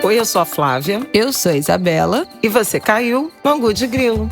Oi, eu sou a Flávia. Eu sou a Isabela. E você caiu no Angu de Grilo.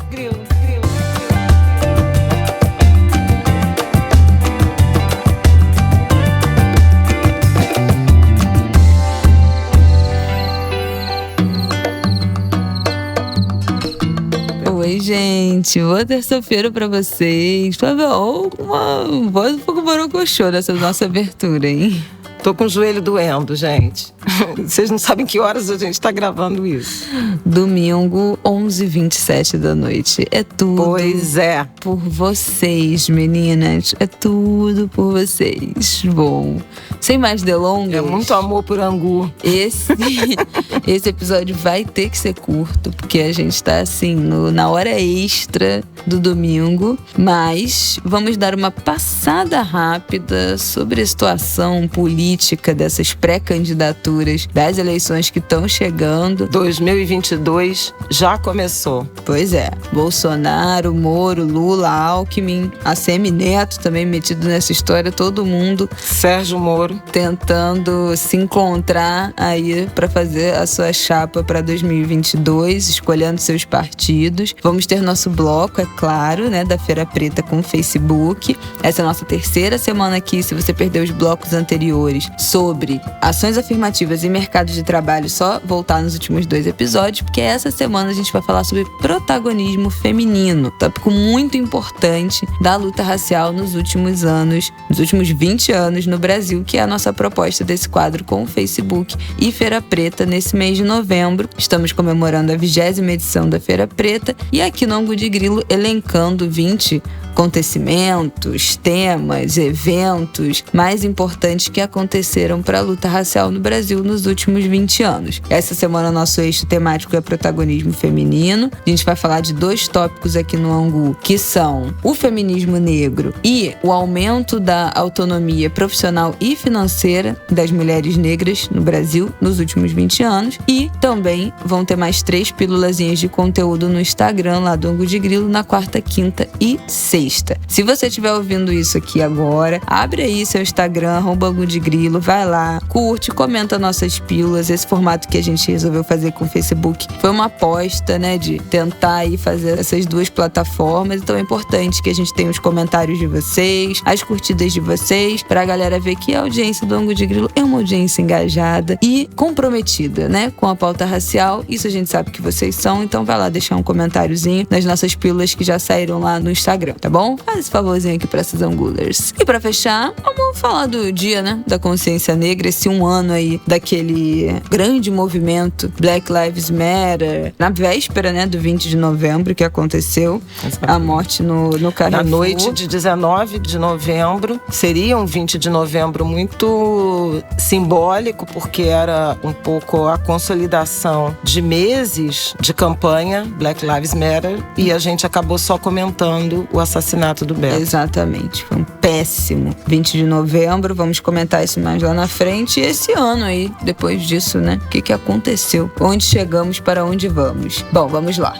Oi, gente. Boa terça-feira pra vocês. Flávia, uma voz um pouco borocochô nessa nossa abertura, hein? Tô com o joelho doendo, gente. Vocês não sabem que horas a gente tá gravando isso. Domingo, 11h27 da noite. É tudo. Pois é. Por vocês, meninas. É tudo por vocês. Bom, sem mais delongas. É muito amor por Angu. Esse episódio vai ter que ser curto, porque a gente tá assim, na hora extra do domingo. Mas vamos dar uma passada rápida sobre a situação política dessas pré-candidaturas das eleições que estão chegando. 2022 já começou. Pois é. Bolsonaro, Moro, Lula, Alckmin, ACM Neto também metido nessa história, todo mundo. Sérgio Moro. Tentando se encontrar aí para fazer a sua chapa para 2022, escolhendo seus partidos. Vamos ter nosso bloco, é claro, né, da Feira Preta com o Facebook. Essa é a nossa terceira semana aqui, se você perdeu os blocos anteriores, sobre ações afirmativas e mercado de trabalho, só voltar nos últimos 2 episódios, porque essa semana a gente vai falar sobre protagonismo feminino, tópico muito importante da luta racial nos últimos anos, nos últimos 20 anos no Brasil, que é a nossa proposta desse quadro com o Facebook e Feira Preta nesse mês de novembro. Estamos comemorando a 20ª edição da Feira Preta e aqui no Angu de Grilo elencando 20 acontecimentos, temas, eventos mais importantes que aconteceram para a luta racial no Brasil nos últimos 20 anos. Essa semana nosso eixo temático é protagonismo feminino. A gente vai falar de 2 tópicos aqui no Angu, que são o feminismo negro e o aumento da autonomia profissional e financeira das mulheres negras no Brasil nos últimos 20 anos. E também vão ter mais 3 pílulazinhas de conteúdo no Instagram lá do Angu de Grilo na quarta, quinta e sexta. Se você estiver ouvindo isso aqui agora, abre aí seu Instagram, @Angu de Grilo, vai lá, curte, comenta nossas pílulas. Esse formato que a gente resolveu fazer com o Facebook foi uma aposta, né, de tentar aí fazer essas 2 plataformas. Então é importante que a gente tenha os comentários de vocês, as curtidas de vocês, pra galera ver que a audiência do Angu de Grilo é uma audiência engajada e comprometida, né, com a pauta racial. Isso a gente sabe que vocês são, então vai lá deixar um comentáriozinho nas nossas pílulas que já saíram lá no Instagram, tá bom? Faz esse favorzinho aqui pra esses angulers. E pra fechar, vamos falar do dia, né, da consciência negra, esse 1 ano aí daquele grande movimento Black Lives Matter, na véspera, né, do 20 de novembro que aconteceu, a morte no Carrefour. Na noite de 19 de novembro, seria um 20 de novembro muito simbólico, porque era um pouco a consolidação de meses de campanha Black Lives Matter, e a gente acabou só comentando o assassinato do Beto. Exatamente, foi um péssimo 20 de novembro, vamos comentar isso mais lá na frente. E esse ano aí, depois disso, né, o que aconteceu? Onde chegamos, para onde vamos? Bom, vamos lá.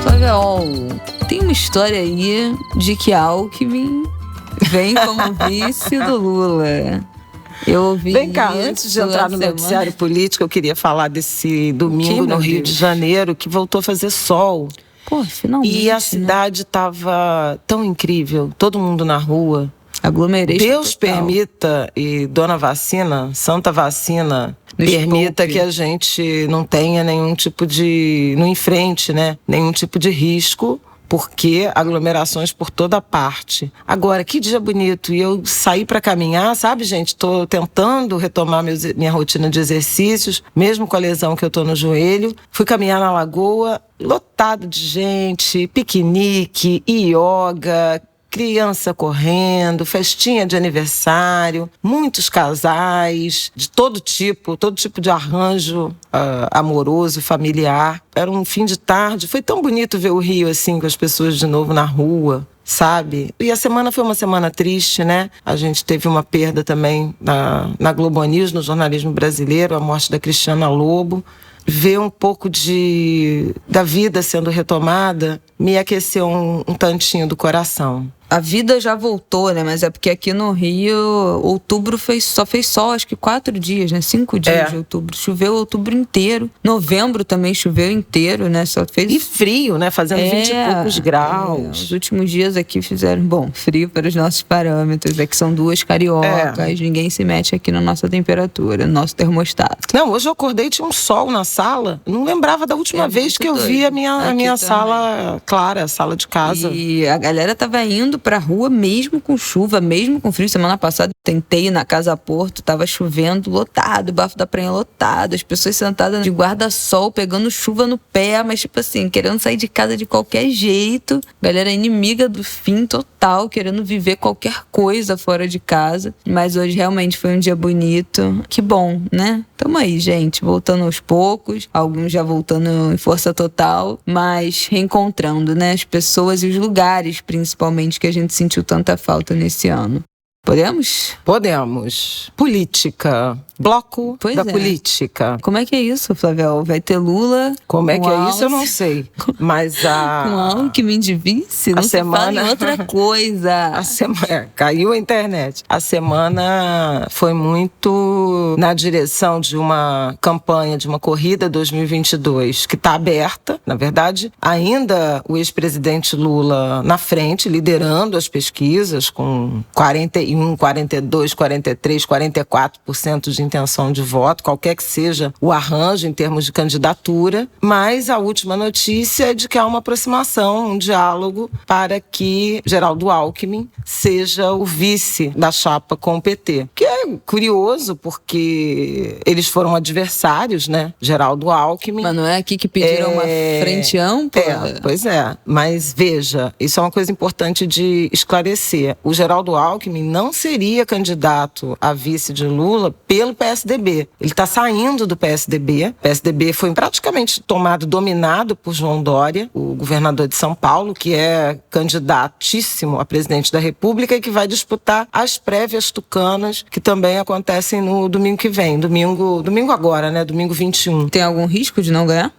Flávia, tem uma história aí de que Alckmin vem como vice do Lula. Eu ouvi. Vem cá, antes de entrar no noticiário político, eu queria falar desse domingo no Rio de Janeiro, que voltou a fazer sol. Pô, finalmente. E a cidade estava tão incrível, todo mundo na rua. Aglomerei. Deus permita, e Dona Vacina, Santa Vacina, permita que a gente não tenha nenhum tipo de... não enfrente, né? Nenhum tipo de risco, porque aglomerações por toda parte. Agora, que dia bonito. E eu saí para caminhar, sabe, gente? Tô tentando retomar minha rotina de exercícios, mesmo com a lesão que eu tô no joelho. Fui caminhar na lagoa, lotado de gente, piquenique, yoga, criança correndo, festinha de aniversário, muitos casais de todo tipo de arranjo amoroso, familiar. Era um fim de tarde, foi tão bonito ver o Rio assim, com as pessoas de novo na rua, sabe? E a semana foi uma semana triste, né? A gente teve uma perda também na Globo News, no jornalismo brasileiro, a morte da Cristiana Lobo. Ver um pouco da vida sendo retomada me aqueceu um tantinho do coração. a vida já voltou, né? Mas é porque aqui no Rio, outubro só fez sol, acho que 4 dias, né? 5 dias de outubro. Choveu outubro inteiro. Novembro também choveu inteiro, né? Só fez... E frio, né? Fazendo 20 e poucos graus. Os últimos dias aqui fizeram, frio para os nossos parâmetros. É que são 2 cariocas. Ninguém se mete aqui na nossa temperatura, no nosso termostato. Não, hoje eu acordei e tinha um sol na sala. Não lembrava da última vez que eu vi a minha sala clara, a sala de casa. E a galera tava indo pra rua mesmo com chuva, mesmo com frio. Semana passada tentei ir na Casa Porto, tava chovendo, lotado, o Bafo da Praia lotado, as pessoas sentadas de guarda-sol, pegando chuva no pé, mas tipo assim, querendo sair de casa de qualquer jeito. Galera inimiga do fim total, querendo viver qualquer coisa fora de casa. Mas hoje realmente foi um dia bonito. Que bom, né? Tamo aí, gente, voltando aos poucos, alguns já voltando em força total, mas reencontrando, né, as pessoas e os lugares, principalmente, que a gente sentiu tanta falta nesse ano. Podemos? Podemos. Política. Bloco da política. Como é que é isso, Flavel? Vai ter Lula? Como é que é isso, eu não sei. Mas com Alckmin de vice? Não se fala em outra coisa. Caiu a internet. A semana foi muito na direção de uma campanha, de uma corrida 2022, que está aberta, na verdade. Ainda o ex-presidente Lula na frente, liderando as pesquisas, com 41, 42, 43, 44% de intenção de voto, qualquer que seja o arranjo em termos de candidatura, mas a última notícia é de que há uma aproximação, um diálogo para que Geraldo Alckmin seja o vice da chapa com o PT. Que é curioso, porque eles foram adversários, né? Geraldo Alckmin. Mas não é aqui que pediram uma frente ampla? Pois é. Mas veja, isso é uma coisa importante de esclarecer. O Geraldo Alckmin não seria candidato a vice de Lula pelo PSDB. Ele está saindo do PSDB. O PSDB foi praticamente dominado por João Dória, o governador de São Paulo, que é candidatíssimo a presidente da República e que vai disputar as prévias tucanas, que também acontecem no domingo que vem. Domingo agora, né? Domingo 21. Tem algum risco de não ganhar?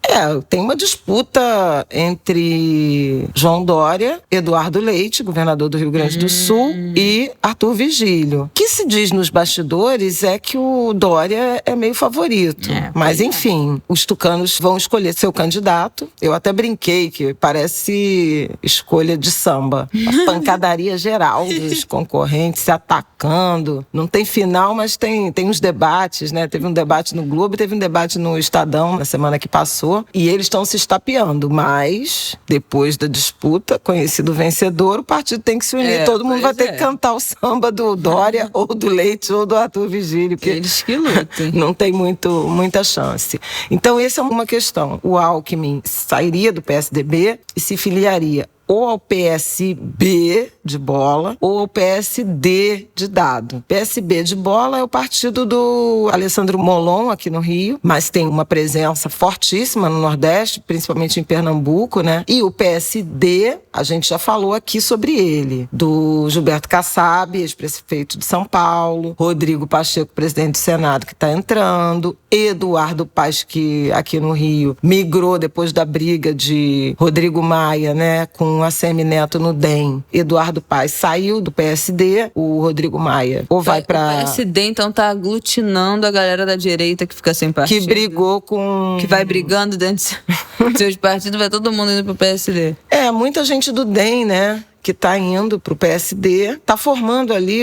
Tem uma disputa entre João Dória, Eduardo Leite, governador do Rio Grande do Sul, e Arthur Vigílio. O que se diz nos bastidores é que o Dória é meio favorito. Mas, enfim, os tucanos vão escolher seu candidato. Eu até brinquei que parece escolha de samba. A pancadaria geral dos concorrentes se atacando. Não tem final, mas tem uns debates, né? Teve um debate no Globo, teve um debate no Estadão na semana que passou. E eles estão se estapeando. Mas, depois da disputa, conhecido o vencedor, o partido tem que se unir. Todo mundo vai ter que cantar o samba do Dória, ou do Leite, ou do Arthur Vigílio. Eles que lutem. Não tem muita chance. Então, essa é uma questão. O Alckmin sairia do PSDB e se filiaria ou ao PSB de bola ou ao PSD de dado. PSB de bola é o partido do Alessandro Molon aqui no Rio, mas tem uma presença fortíssima no Nordeste, principalmente em Pernambuco, né? E o PSD, a gente já falou aqui sobre ele, do Gilberto Kassab, ex-prefeito de São Paulo, Rodrigo Pacheco, presidente do Senado, que está entrando, Eduardo Paes, que aqui no Rio migrou depois da briga de Rodrigo Maia, né, com a Semineto no DEM. Eduardo Paes saiu do PSD, o Rodrigo Maia ou vai para... O PSD, então, tá aglutinando a galera da direita que fica sem partido. Que brigou com... Que vai brigando dentro de seus partidos, vai todo mundo indo pro PSD. Muita gente do DEM, né, que está indo para o PSD, está formando ali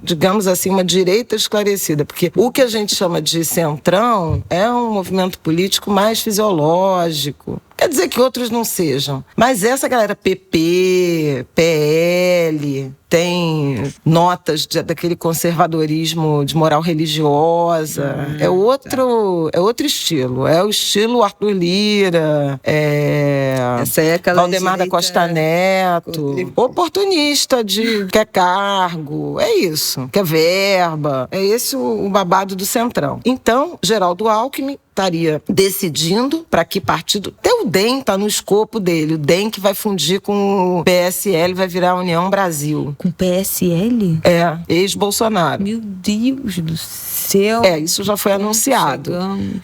digamos assim, uma direita esclarecida, porque o que a gente chama de centrão é um movimento político mais fisiológico. Quer dizer que outros não sejam. Mas essa galera PP, PL, tem notas daquele conservadorismo de moral religiosa. É outro estilo. É o estilo Arthur Lira, essa é aquela Valdemar da Costa Neto. Oportunista quer cargo. É isso. Quer verba. É esse o babado do centrão. Então, Geraldo Alckmin estaria decidindo para que partido... Até o DEM está no escopo dele. O DEM que vai fundir com o PSL, vai virar a União Brasil. Com o PSL? Ex-Bolsonaro. Meu Deus do céu. aconteceu. Isso já foi anunciado.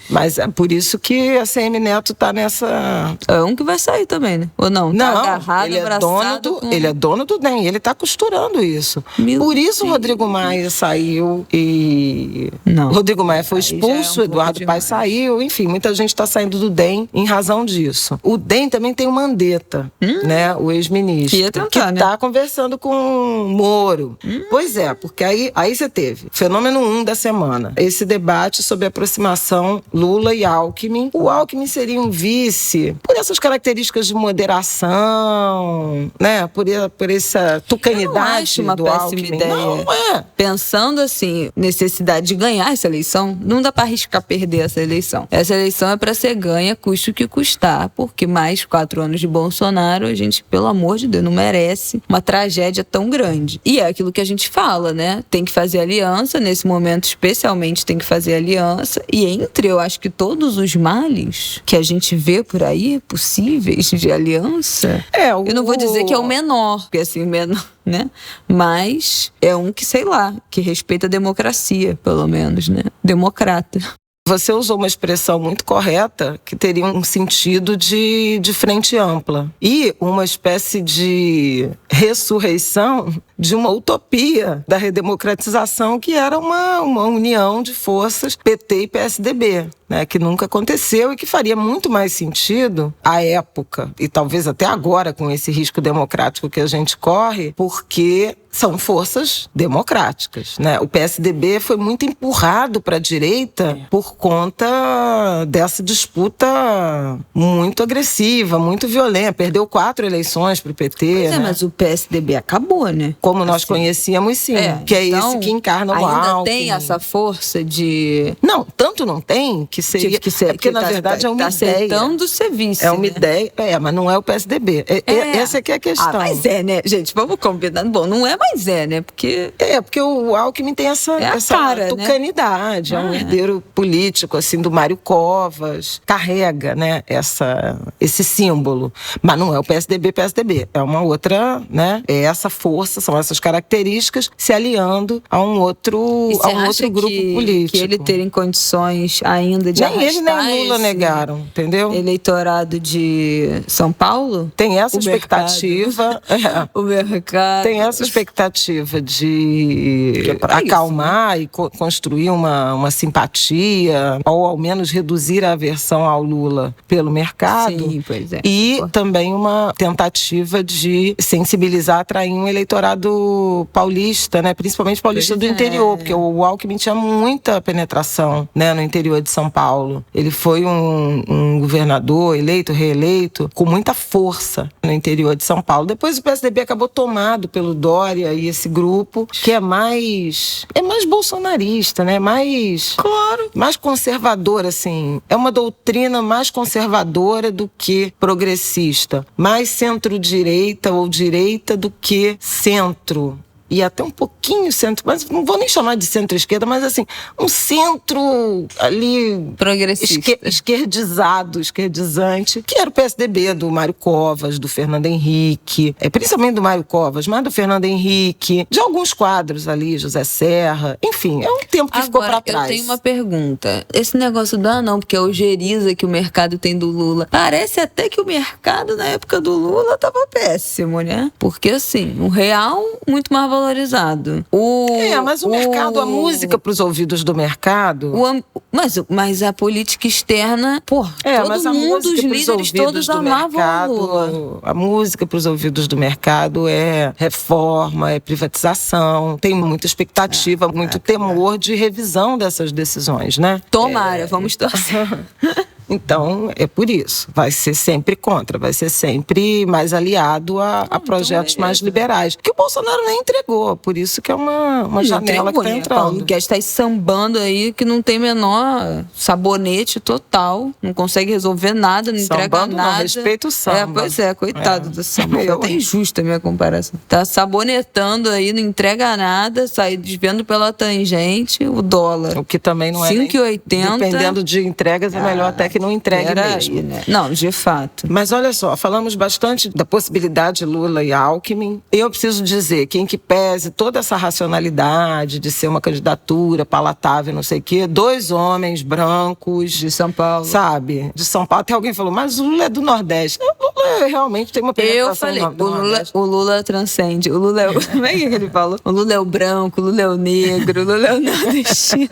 Mas é por isso que a CM Neto tá nessa... É um que vai sair também, né? Ou não? Não, agarrado, ele é dono do DEM, ele tá costurando isso. Por isso o Rodrigo Maia saiu e... Não. O Rodrigo Maia foi expulso, Eduardo Paes saiu, enfim, muita gente está saindo do DEM em razão disso. O DEM também tem o Mandetta, né? O ex-ministro, que está conversando com o Moro. Pois é, porque aí você teve fenômeno 1 da semana, esse debate sobre a aproximação Lula e Alckmin. O Alckmin seria um vice por essas características de moderação, né? Por essa tucanidade do Alckmin. Ideia. Não é. Pensando assim, necessidade de ganhar essa eleição, não dá para arriscar perder essa eleição. Essa eleição é para ser ganha, custe o que custar, porque mais 4 anos de Bolsonaro, a gente, pelo amor de Deus, não merece uma tragédia tão grande. E é aquilo que a gente fala, né? Tem que fazer aliança, nesse momento especialmente tem que fazer aliança, e entre, eu acho que todos os males que a gente vê por aí, possíveis de aliança, eu não vou dizer que é o menor, porque assim, o menor, né? Mas é um que, sei lá, que respeita a democracia, pelo menos, né? Democrata. Você usou uma expressão muito correta, que teria um sentido de frente ampla. E uma espécie de ressurreição de uma utopia da redemocratização, que era uma união de forças PT e PSDB, né, que nunca aconteceu e que faria muito mais sentido à época, e talvez até agora, com esse risco democrático que a gente corre, porque são forças democráticas, né? O PSDB foi muito empurrado para a direita por conta dessa disputa muito agressiva, muito violenta. Perdeu 4 eleições para o PT. Pois mas o PSDB acabou, né? Como nós conhecíamos, sim. Que é então, esse que encarna o ainda Alckmin. Tem essa força de... Não, tanto não tem que seria... porque na verdade é uma ideia. Aceitando ser vice, é uma ideia, mas não é o PSDB. Essa aqui é a questão. Mas né? Gente, vamos combinar. Bom, não é, mas né? Porque o Alckmin tem essa cara, tucanidade, né? É um herdeiro político, assim, do Mário Covas, carrega, né, esse símbolo. Mas não é o PSDB, é uma outra, né? É essa força, são essas características se aliando a um outro grupo político. Que ele ter em condições ainda de nem ele nem Lula negaram, entendeu? Eleitorado de São Paulo? Tem essa expectativa. O mercado. Tem essa expectativa de acalmar, né? E construir uma simpatia, ou ao menos reduzir a aversão ao Lula pelo mercado. Sim, pois é. E também uma tentativa de sensibilizar, atrair um eleitorado paulista, né? Principalmente paulista do interior, porque o Alckmin tinha muita penetração, né, no interior de São Paulo. Ele foi um governador eleito, reeleito, com muita força no interior de São Paulo. Depois o PSDB acabou tomado pelo Dória e esse grupo, que é mais bolsonarista, né? Mais conservador, assim. É uma doutrina mais conservadora do que progressista. Mais centro-direita ou direita do que centro. E até um pouquinho centro, mas não vou nem chamar de centro-esquerda, mas assim, um centro ali... progressista. Esquerdizante, que era o PSDB do Mário Covas, do Fernando Henrique, principalmente do Mário Covas, mas do Fernando Henrique, de alguns quadros ali, José Serra, enfim, é um tempo que ficou para trás. Eu tenho uma pergunta. Esse negócio do não, porque é o ojeriza que o mercado tem do Lula. Parece até que o mercado na época do Lula estava péssimo, né? Porque assim, o real muito mais valorizado. Mas o mercado, a música para os ouvidos do mercado... Mas a política externa, todo mundo, os líderes todos amavam o Lula. A música para os ouvidos do mercado é reforma, é privatização, tem muita expectativa, muito temor de revisão dessas decisões, né? Tomara, vamos torcer. Então, é por isso. Vai ser sempre contra, vai ser sempre mais aliado a projetos mais liberais. Que o Bolsonaro nem entregou, por isso que é uma janela que está entrando. O Guedes está sambando aí que não tem menor sabonete total, não consegue resolver nada, não entrega nada. Não, respeito o samba. Pois é, coitado do samba. É até injusta a minha comparação. Tá sabonetando aí, não entrega nada, sai desvendo pela tangente o dólar. O que também não é 5,80. Dependendo de entregas, é melhor até que que não entregue mesmo. Né? Não, de fato. Mas olha só, falamos bastante da possibilidade de Lula e Alckmin. Eu preciso dizer que, em que pese toda essa racionalidade de ser uma candidatura palatável, não sei o quê, 2 homens brancos... De São Paulo. Sabe? De São Paulo. Até alguém falou, mas o Lula é do Nordeste. O Lula realmente tem uma penetração do Nordeste. O Lula transcende. O Lula é o... Como é que ele falou? O Lula é o branco, o Lula é o negro, o Lula é o nordestino.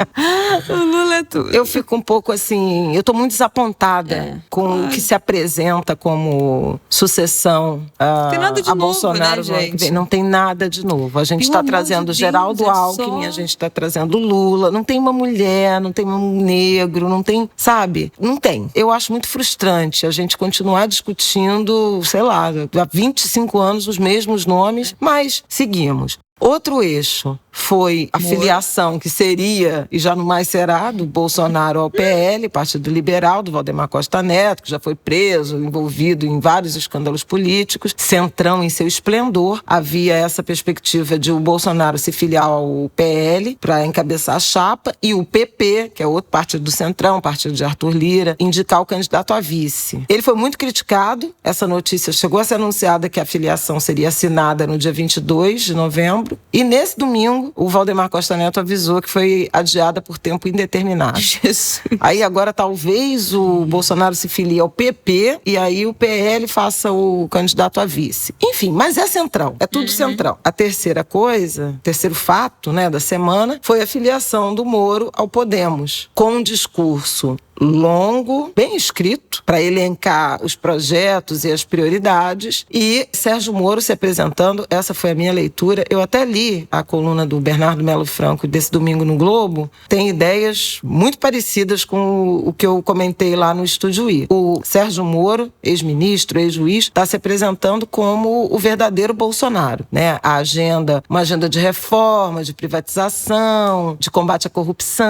O Lula é tudo. Eu fico um pouco assim... Eu tô muito desapontada com o que se apresenta como sucessão tem nada de a novo, Bolsonaro. né, gente? Não tem nada de novo. A gente está trazendo Geraldo Alckmin, a gente está trazendo Lula. Não tem uma mulher, não tem um negro, não tem... Sabe? Não tem. Eu acho muito frustrante a gente continuar discutindo, sei lá, há 25 anos os mesmos nomes, mas seguimos. Outro eixo foi a filiação que seria, e já não mais será, do Bolsonaro ao PL, Partido Liberal, do Valdemar Costa Neto, que já foi preso, envolvido em vários escândalos políticos, Centrão em seu esplendor. Havia essa perspectiva de o Bolsonaro se filiar ao PL para encabeçar a chapa, e o PP, que é outro partido do Centrão, partido de Arthur Lira, indicar o candidato a vice. Ele foi muito criticado, essa notícia chegou a ser anunciada que a filiação seria assinada no dia 22 de novembro, e nesse domingo o Valdemar Costa Neto avisou que foi adiada por tempo indeterminado. Jesus. Aí agora talvez o Bolsonaro se filie ao PP e aí o PL faça o candidato a vice. Enfim, mas é central, é tudo central. A terceira coisa, terceiro fato, né, da semana, foi a filiação do Moro ao Podemos, com um discurso longo, bem escrito, para elencar os projetos e as prioridades, e Sérgio Moro se apresentando. Essa foi a minha leitura. Eu até li a coluna do Bernardo Melo Franco desse domingo no Globo. Tem ideias muito parecidas com o que eu comentei lá no Estúdio I. O Sérgio Moro, ex-ministro, ex-juiz, está se apresentando como o verdadeiro Bolsonaro, né? A agenda, uma agenda de reforma, de privatização, de combate à corrupção,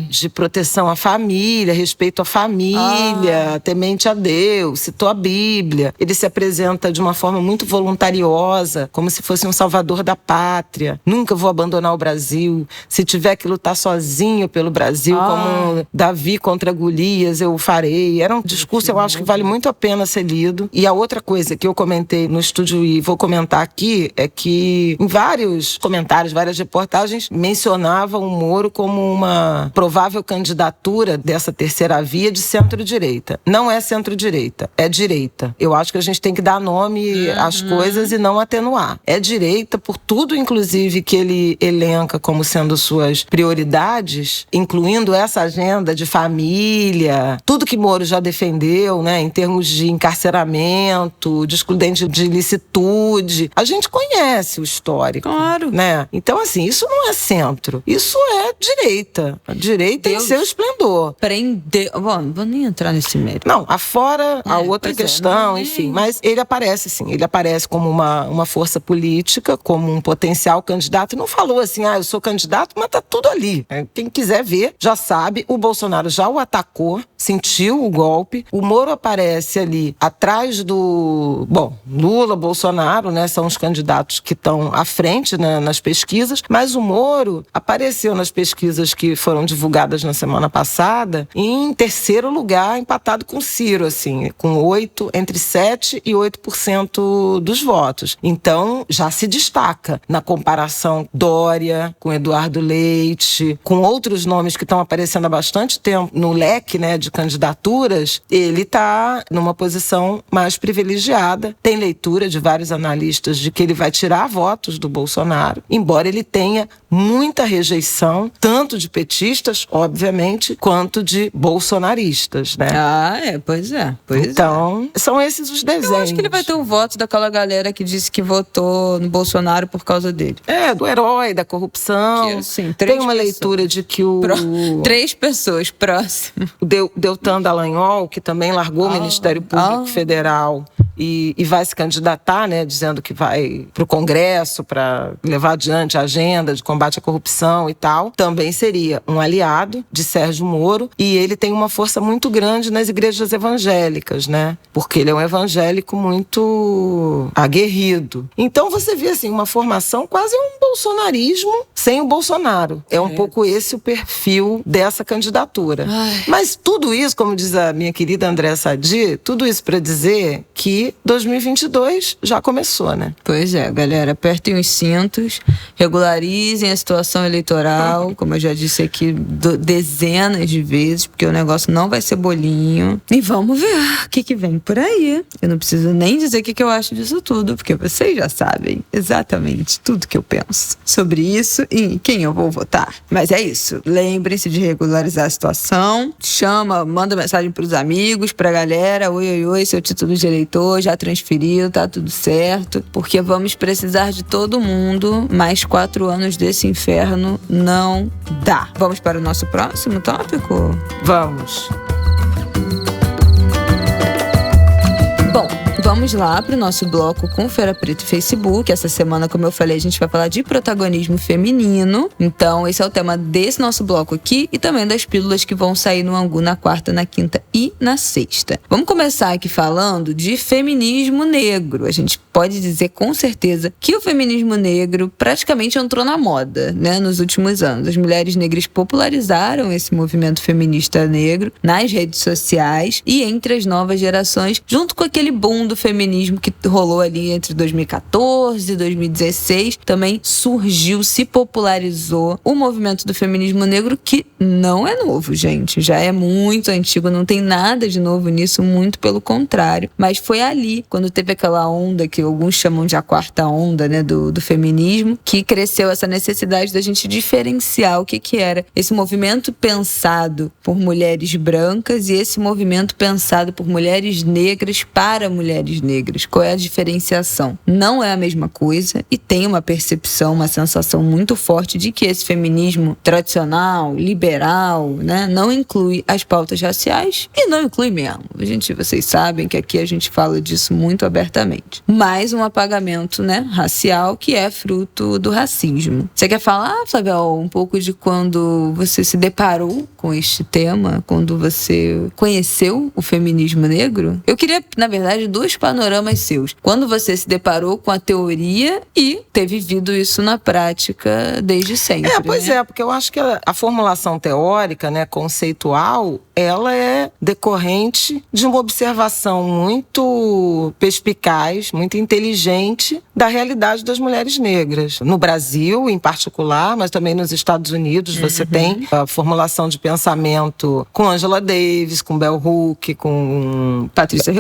de proteção à família, respeito à família, temente a Deus, citou a Bíblia. Ele se apresenta de uma forma muito voluntariosa, como se fosse um salvador da pátria. Nunca vou abandonar o Brasil. Se tiver que lutar sozinho pelo Brasil, como Davi contra Golias, eu farei. Era um discurso, eu acho que vale muito a pena ser lido. E a outra coisa que eu comentei no Estúdio e vou comentar aqui é que em vários comentários, várias reportagens, mencionava o Moro como uma provável candidatura dessa terceira via de centro-direita. Não é centro-direita, é direita. Eu acho que a gente tem que dar nome às coisas e não atenuar. É direita por tudo, inclusive, que ele elenca como sendo suas prioridades, incluindo essa agenda de família, tudo que Moro já defendeu, né, em termos de encarceramento, de excludente de ilicitude. A gente conhece o histórico. Claro. Né? Então, assim, isso não é centro. Isso é direita. A direita em seu esplendor. Bom, vou nem entrar nesse mérito. Não, afora a outra questão, enfim. Mas ele aparece, sim. Ele aparece como uma força política, como um potencial candidato. Não falou assim, eu sou candidato, mas tá tudo ali. Quem quiser ver, já sabe. O Bolsonaro já o atacou, sentiu o golpe. O Moro aparece ali atrás do... Bom, Lula, Bolsonaro, né? São os candidatos que estão à frente, né, nas pesquisas. Mas o Moro apareceu nas pesquisas que foram divulgadas na semana passada em terceiro lugar, empatado com Ciro, assim, com entre 7% e 8% dos votos. Então, já se destaca na comparação Dória com Eduardo Leite, com outros nomes que estão aparecendo há bastante tempo no leque, né, de candidaturas. Ele está numa posição mais privilegiada. Tem leitura de vários analistas de que ele vai tirar votos do Bolsonaro, embora ele tenha muita rejeição, tanto de petistas, obviamente, quanto de bolsonaristas, né? Pois é. Então, são esses os desenhos. Eu acho que ele vai ter um voto daquela galera que disse que votou no Bolsonaro por causa dele. Do herói, da corrupção. Que, assim, tem uma leitura de que 3 pessoas próximas. O Deltan Dallagnol, que também largou o Ministério Público Federal e vai se candidatar, né, dizendo que vai para o Congresso para levar adiante a agenda de combate à corrupção e tal, também seria um aliado de Sérgio Moro, e ele tem uma força muito grande nas igrejas evangélicas, né? Porque ele é um evangélico muito aguerrido. Então você vê assim uma formação quase um bolsonarismo sem o Bolsonaro. É um pouco esse o perfil dessa candidatura. Mas tudo isso, como diz a minha querida Andréa Sadi, tudo isso para dizer que 2022 já começou, né? Pois é, galera, apertem os cintos, regularizem a situação eleitoral, como eu já disse aqui dezenas de vezes, porque o negócio não vai ser bolinho. E vamos ver o que vem por aí. Eu não preciso nem dizer o que eu acho disso tudo, porque vocês já sabem exatamente tudo que eu penso sobre isso e em quem eu vou votar. Mas é isso. Lembrem-se de regularizar a situação. Chama, manda mensagem pros amigos, pra galera. Oi, seu título de eleitor já transferiu, tá tudo certo. Porque vamos precisar de todo mundo. Mais 4 anos desse inferno não dá. Vamos para o nosso próximo tópico? Vamos. Bom, vamos lá para o nosso bloco com Feira Preta e Facebook. Essa semana, como eu falei, a gente vai falar de protagonismo feminino. Então, esse é o tema desse nosso bloco aqui e também das pílulas que vão sair no Angu na quarta, na quinta e na sexta. Vamos começar aqui falando de feminismo negro. A gente pode dizer com certeza que o feminismo negro praticamente entrou na moda, né, nos últimos anos. As mulheres negras popularizaram esse movimento feminista negro nas redes sociais e entre as novas gerações, junto com aquele boom do feminismo que rolou ali entre 2014 e 2016, também surgiu, se popularizou o movimento do feminismo negro, que não é novo, gente. Já é muito antigo, não tem nada de novo nisso, muito pelo contrário. Mas foi ali, quando teve aquela onda que alguns chamam de a quarta onda, né, do feminismo, que cresceu essa necessidade da gente diferenciar o que era esse movimento pensado por mulheres brancas e esse movimento pensado por mulheres negras para mulheres negras. Qual é a diferenciação? Não é a mesma coisa e tem uma percepção, uma sensação muito forte de que esse feminismo tradicional, liberal, né, não inclui as pautas raciais e não inclui mesmo. Vocês sabem que aqui a gente fala disso muito abertamente. Mais um apagamento, né, racial que é fruto do racismo. Você quer falar, Flávia, um pouco de quando você se deparou com este tema, quando você conheceu o feminismo negro? Eu queria, na verdade, 2 panoramas seus. Quando você se deparou com a teoria e ter vivido isso na prática desde sempre. Pois né? Porque eu acho que a formulação teórica, né, conceitual, ela é decorrente de uma observação muito perspicaz, muito inteligente da realidade das mulheres negras. No Brasil, em particular, mas também nos Estados Unidos, você tem a formulação de pensamento com Angela Davis, com Bell Hooks, com Patrícia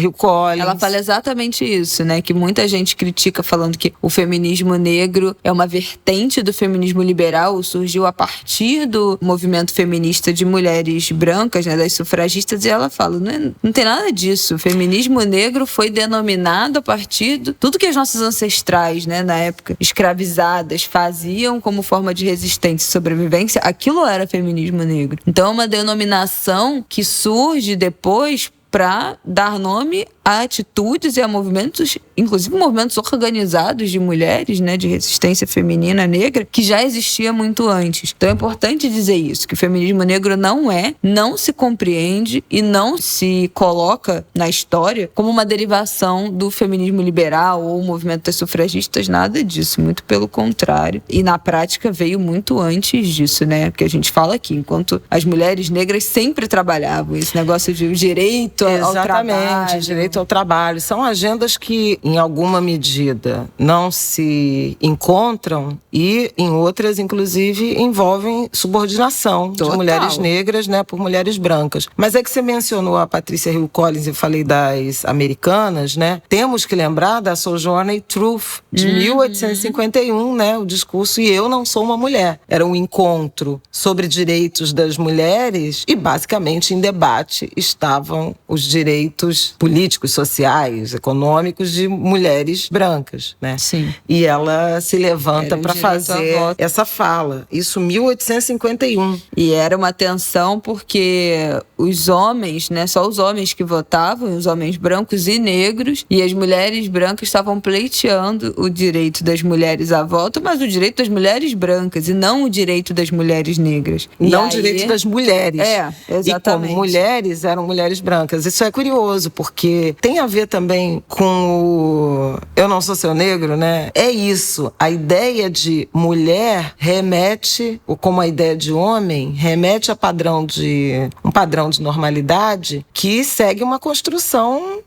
Hill Collins. Ela fala exatamente isso, né? Que muita gente critica falando que o feminismo negro é uma vertente do feminismo liberal, surgiu a partir do movimento feminista de mulheres brancas, né, das sufragistas, e ela fala, não tem nada disso. O feminismo negro foi denominado a partir de tudo que as nossas ancestrais, né, na época, escravizadas, faziam como forma de resistência e sobrevivência. Aquilo era feminismo negro. Então é uma denominação que surge depois para dar nome a atitudes e a movimentos, inclusive movimentos organizados de mulheres, né, de resistência feminina negra, que já existia muito antes. Então é importante dizer isso, que o feminismo negro não se compreende e não se coloca na história como uma derivação do feminismo liberal ou o movimento das sufragistas, nada disso, muito pelo contrário. E na prática veio muito antes disso, né, porque a gente fala aqui, enquanto as mulheres negras sempre trabalhavam esse negócio de direito ao trabalho. Direito ao trabalho. São agendas que, em alguma medida, não se encontram e, em outras, inclusive, envolvem subordinação de mulheres negras, né, por mulheres brancas. Mas é que você mencionou a Patrícia Hill Collins e falei das americanas, né? Temos que lembrar da Sojourner Truth, de 1851, né? O discurso "E eu não sou uma mulher". Era um encontro sobre direitos das mulheres e, basicamente, em debate estavam os direitos políticos, sociais, econômicos de mulheres brancas, né? Sim. E ela se levanta para fazer essa fala. Isso 1851. E era uma tensão porque os homens, né, só os homens que votavam, os homens brancos e negros, e as mulheres brancas estavam pleiteando o direito das mulheres a voto, mas o direito das mulheres brancas e não o direito das mulheres negras. Não o direito das mulheres. Exatamente. E como mulheres, eram mulheres brancas. Isso é curioso, porque porque tem a ver também com o Eu Não Sou Seu Negro, né? É isso, a ideia de mulher remete, ou como a ideia de homem, remete a um padrão de normalidade que segue uma construção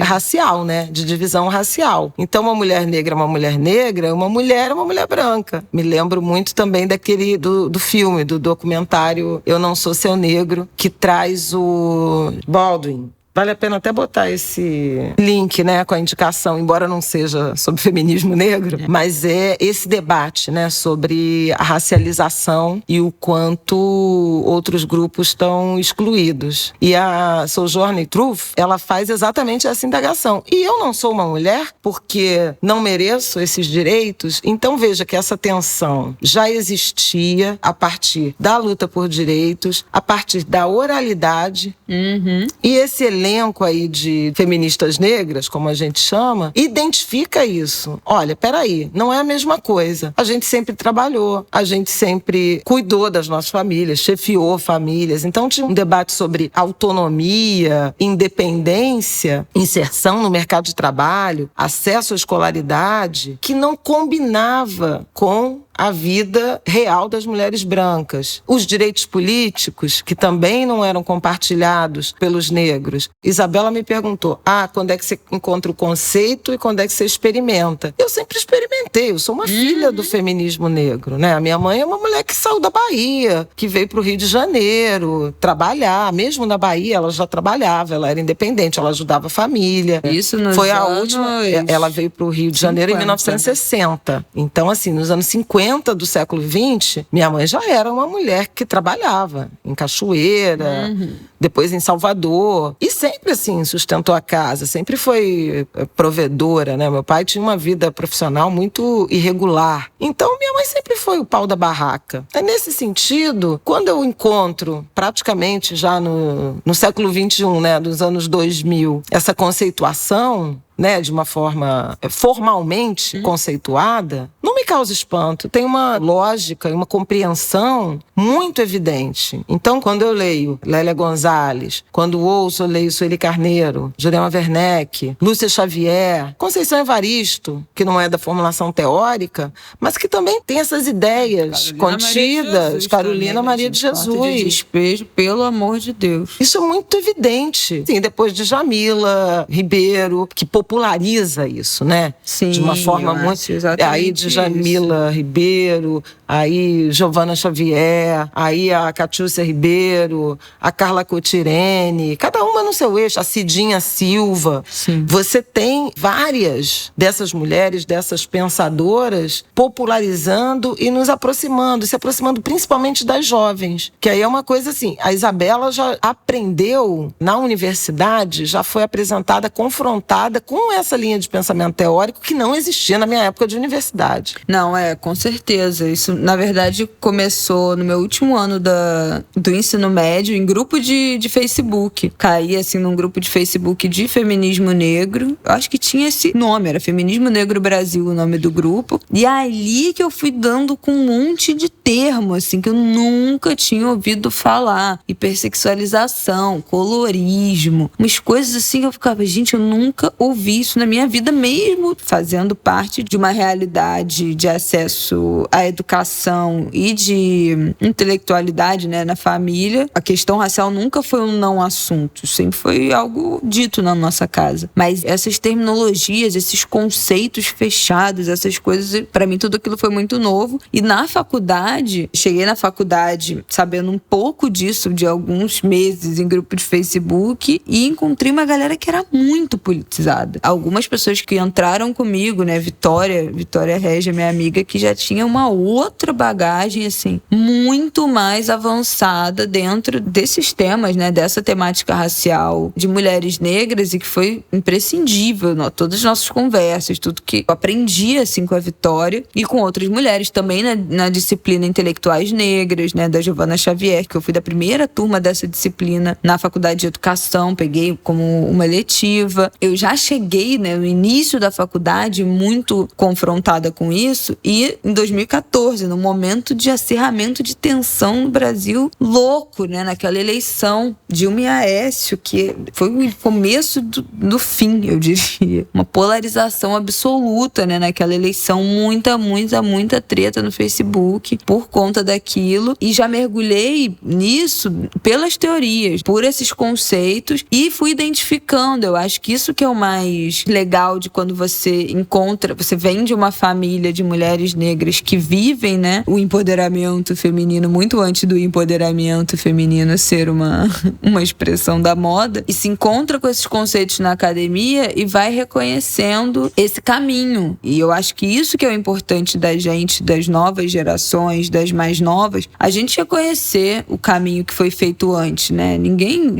racial, né? De divisão racial. Então, uma mulher negra é uma mulher negra, uma mulher é uma mulher branca. Me lembro muito também do filme, do documentário Eu Não Sou Seu Negro, que traz o Baldwin. Vale a pena até botar esse link, né, com a indicação, embora não seja sobre feminismo negro, mas é esse debate, né, sobre a racialização e o quanto outros grupos estão excluídos. E a Sojourner Truth, ela faz exatamente essa indagação. E eu não sou uma mulher porque não mereço esses direitos? Então veja que essa tensão já existia a partir da luta por direitos, a partir da oralidade, e esse elenco aí de feministas negras, como a gente chama, identifica isso. Olha, peraí, não é a mesma coisa. A gente sempre trabalhou, a gente sempre cuidou das nossas famílias, chefiou famílias. Então tinha um debate sobre autonomia, independência, inserção no mercado de trabalho, acesso à escolaridade, que não combinava com a vida real das mulheres brancas. Os direitos políticos, que também não eram compartilhados pelos negros. Isabela me perguntou, quando é que você encontra o conceito e quando é que você experimenta? Eu sempre experimentei, eu sou uma filha do feminismo negro, né? A minha mãe é uma mulher que saiu da Bahia, que veio para o Rio de Janeiro trabalhar. Mesmo na Bahia, ela já trabalhava, ela era independente, ela ajudava a família. Isso nos Foi a anos última. Ela veio para o Rio de Janeiro em 1960. Então, assim, nos anos 50 do século XX, minha mãe já era uma mulher que trabalhava em Cachoeira, depois em Salvador. E sempre, assim, sustentou a casa, sempre foi provedora, né? Meu pai tinha uma vida profissional muito irregular. Então, minha mãe sempre foi o pau da barraca. É nesse sentido, quando eu encontro, praticamente já no século XXI, né, dos anos 2000, essa conceituação, né, de uma forma formalmente conceituada, não me causa espanto. Tem uma lógica e uma compreensão muito evidente. Então, quando eu leio Lélia Gonzalez, quando ouço, eu leio Sueli Carneiro, Jurema Werneck, Lúcia Xavier, Conceição Evaristo, que não é da formulação teórica, mas que também tem essas ideias contidas. Carolina Maria de Jesus. De despejo, pelo amor de Deus. Isso é muito evidente. Sim, depois de Jamila Ribeiro, que populariza isso, né? Sim, de uma forma muito. Aí de Jamila Ribeiro, aí Giovana Xavier, aí a Catiúcia Ribeiro, a Carla Cotirene, cada uma no seu eixo, a Cidinha Silva. Sim. Você tem várias dessas mulheres, dessas pensadoras, popularizando e nos aproximando, se aproximando principalmente das jovens. Que aí é uma coisa assim, a Isabela já aprendeu na universidade, já foi apresentada, confrontada com essa linha de pensamento teórico que não existia na minha época de universidade. Não, com certeza. Isso, na verdade, começou no meu último ano do ensino médio, em grupo de Facebook. Caí, assim, num grupo de Facebook de feminismo negro. Eu acho que tinha esse nome, era Feminismo Negro Brasil, o nome do grupo. E ali que eu fui dando com um monte de termo, assim, que eu nunca tinha ouvido falar. Hipersexualização, colorismo, umas coisas assim que eu ficava, gente, eu nunca ouvi isso na minha vida, mesmo fazendo parte de uma realidade de acesso à educação e de intelectualidade, né, na família. A questão racial nunca foi um não assunto, sempre foi algo dito na nossa casa. Mas essas terminologias, esses conceitos fechados, essas coisas, pra mim tudo aquilo foi muito novo. E na faculdade, cheguei na faculdade sabendo um pouco disso, de alguns meses em grupo de Facebook, e encontrei uma galera que era muito politizada. Algumas pessoas que entraram comigo, né, Vitória Régia, minha amiga, que já tinha uma outra bagagem, assim, muito mais avançada dentro desses temas, né, dessa temática racial de mulheres negras, e que foi imprescindível, né, todas as nossas conversas, tudo que eu aprendi, assim, com a Vitória e com outras mulheres também, né, na disciplina Intelectuais Negras, né, da Giovana Xavier, que eu fui da primeira turma dessa disciplina na faculdade de educação, peguei como uma eletiva. Eu já cheguei cheguei, né, no início da faculdade, muito confrontada com isso, e em 2014, no momento de acirramento de tensão no Brasil, louco, né, naquela eleição, Dilma e Aécio, que foi o começo do fim, eu diria. Uma polarização absoluta, né, naquela eleição, muita treta no Facebook por conta daquilo, e já mergulhei nisso pelas teorias, por esses conceitos, e fui identificando. Eu acho que isso que é o mais legal de quando você vem de uma família de mulheres negras que vivem, né, o empoderamento feminino muito antes do empoderamento feminino ser uma expressão da moda, e se encontra com esses conceitos na academia e vai reconhecendo esse caminho. E eu acho que isso que é o importante da gente, das novas gerações, das mais novas, a gente reconhecer o caminho que foi feito antes, né? Ninguém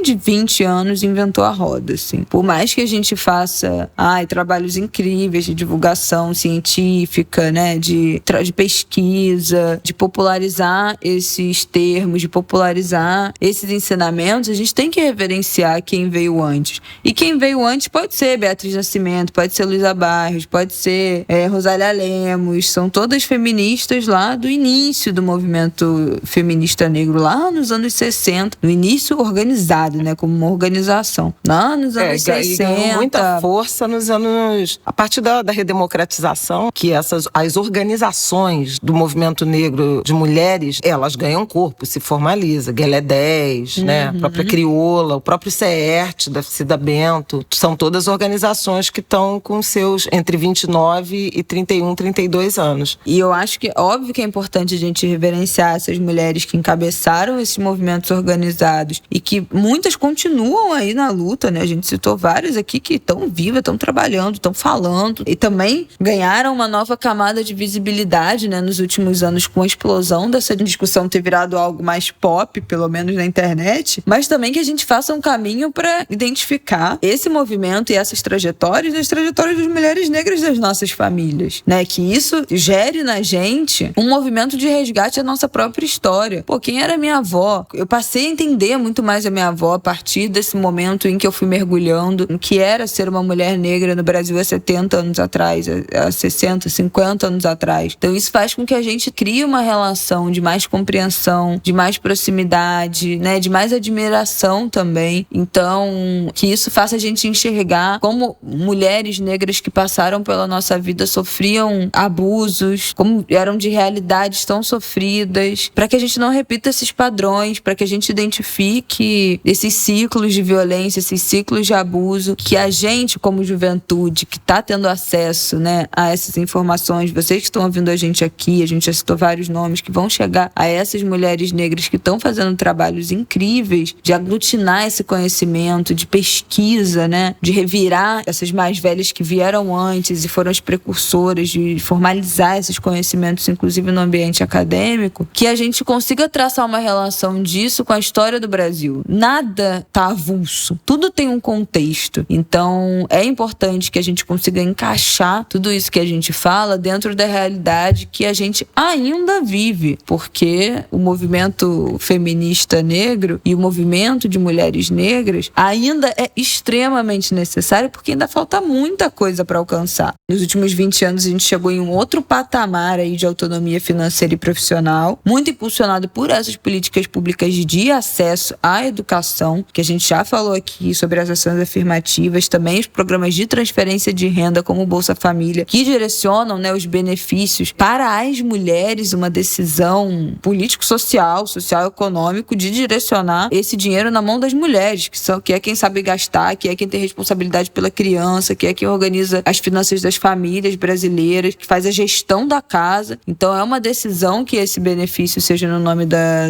de 20 anos inventou a roda, assim. Por mais que a gente faça trabalhos incríveis de divulgação científica, né? De pesquisa, de popularizar esses termos, de popularizar esses ensinamentos, a gente tem que reverenciar quem veio antes. E quem veio antes pode ser Beatriz Nascimento, pode ser Luísa Barros, pode ser Rosália Lemos, são todas feministas lá do início do movimento feminista negro, lá nos anos 60, no início organizado, né, como uma organização. Lá nos anos 60. Ganhou muita força nos anos... A partir da redemocratização, que as organizações do movimento negro de mulheres, elas ganham corpo, se formaliza. Guelé 10, né, a própria Crioula, o próprio CERT, da Cida Bento, são todas organizações que estão com seus entre 29 e 31, 32 anos. E eu acho que, óbvio que é importante a gente reverenciar essas mulheres que encabeçaram esses movimentos organizados e que muitas continuam aí na luta, né? A gente citou várias aqui que estão vivas, estão trabalhando, estão falando e também ganharam uma nova camada de visibilidade, né, nos últimos anos, com a explosão dessa discussão ter virado algo mais pop, pelo menos na internet, mas também que a gente faça um caminho para identificar esse movimento e essas trajetórias, as trajetórias das mulheres negras das nossas famílias, né? Que isso gere na gente um movimento de resgate à nossa própria história. Pô, quem era minha avó? Eu passei a entender muito mais a minha avó a partir desse momento em que eu fui mergulhando no que era ser uma mulher negra no Brasil há 70 anos atrás, há 60, 50 anos atrás. Então isso faz com que a gente crie uma relação de mais compreensão, de mais proximidade, né? De mais admiração também. Então, que isso faça a gente enxergar como mulheres negras que passaram pela nossa vida sofriam abusos, como eram de realidades tão sofridas, para que a gente não repita esses padrões, para que a gente identifique esses ciclos de violência, esses ciclos de abuso, que a gente, como juventude, que está tendo acesso, né, a essas informações, vocês que estão ouvindo a gente aqui, a gente já citou vários nomes que vão chegar a essas mulheres negras que estão fazendo trabalhos incríveis de aglutinar esse conhecimento, de pesquisa, né, de revirar essas mais velhas que vieram antes e foram as precursoras de formalizar esses conhecimentos, inclusive no ambiente acadêmico, que a gente consiga traçar uma relação disso com a história do Brasil. Nada tá avulso, tudo tem um contexto. Então, é importante que a gente consiga encaixar tudo isso que a gente fala dentro da realidade que a gente ainda vive, porque o movimento feminista negro e o movimento de mulheres negras ainda é extremamente necessário, porque ainda falta muita coisa para alcançar. Nos últimos 20 anos a gente chegou em um outro patamar aí de autonomia financeira e profissional, muito impulsionado por essas políticas públicas de acesso à educação, que a gente já falou aqui sobre as ações afirmativas, também os programas de transferência de renda como o Bolsa Família, que direcionam, né, os benefícios para as mulheres, uma decisão político-social, social-econômico, de direcionar esse dinheiro na mão das mulheres, que é quem sabe gastar, que é quem tem responsabilidade pela criança, que é quem organiza as finanças das famílias brasileiras, que faz a gestão da casa. Então é uma decisão que esse benefício seja no nome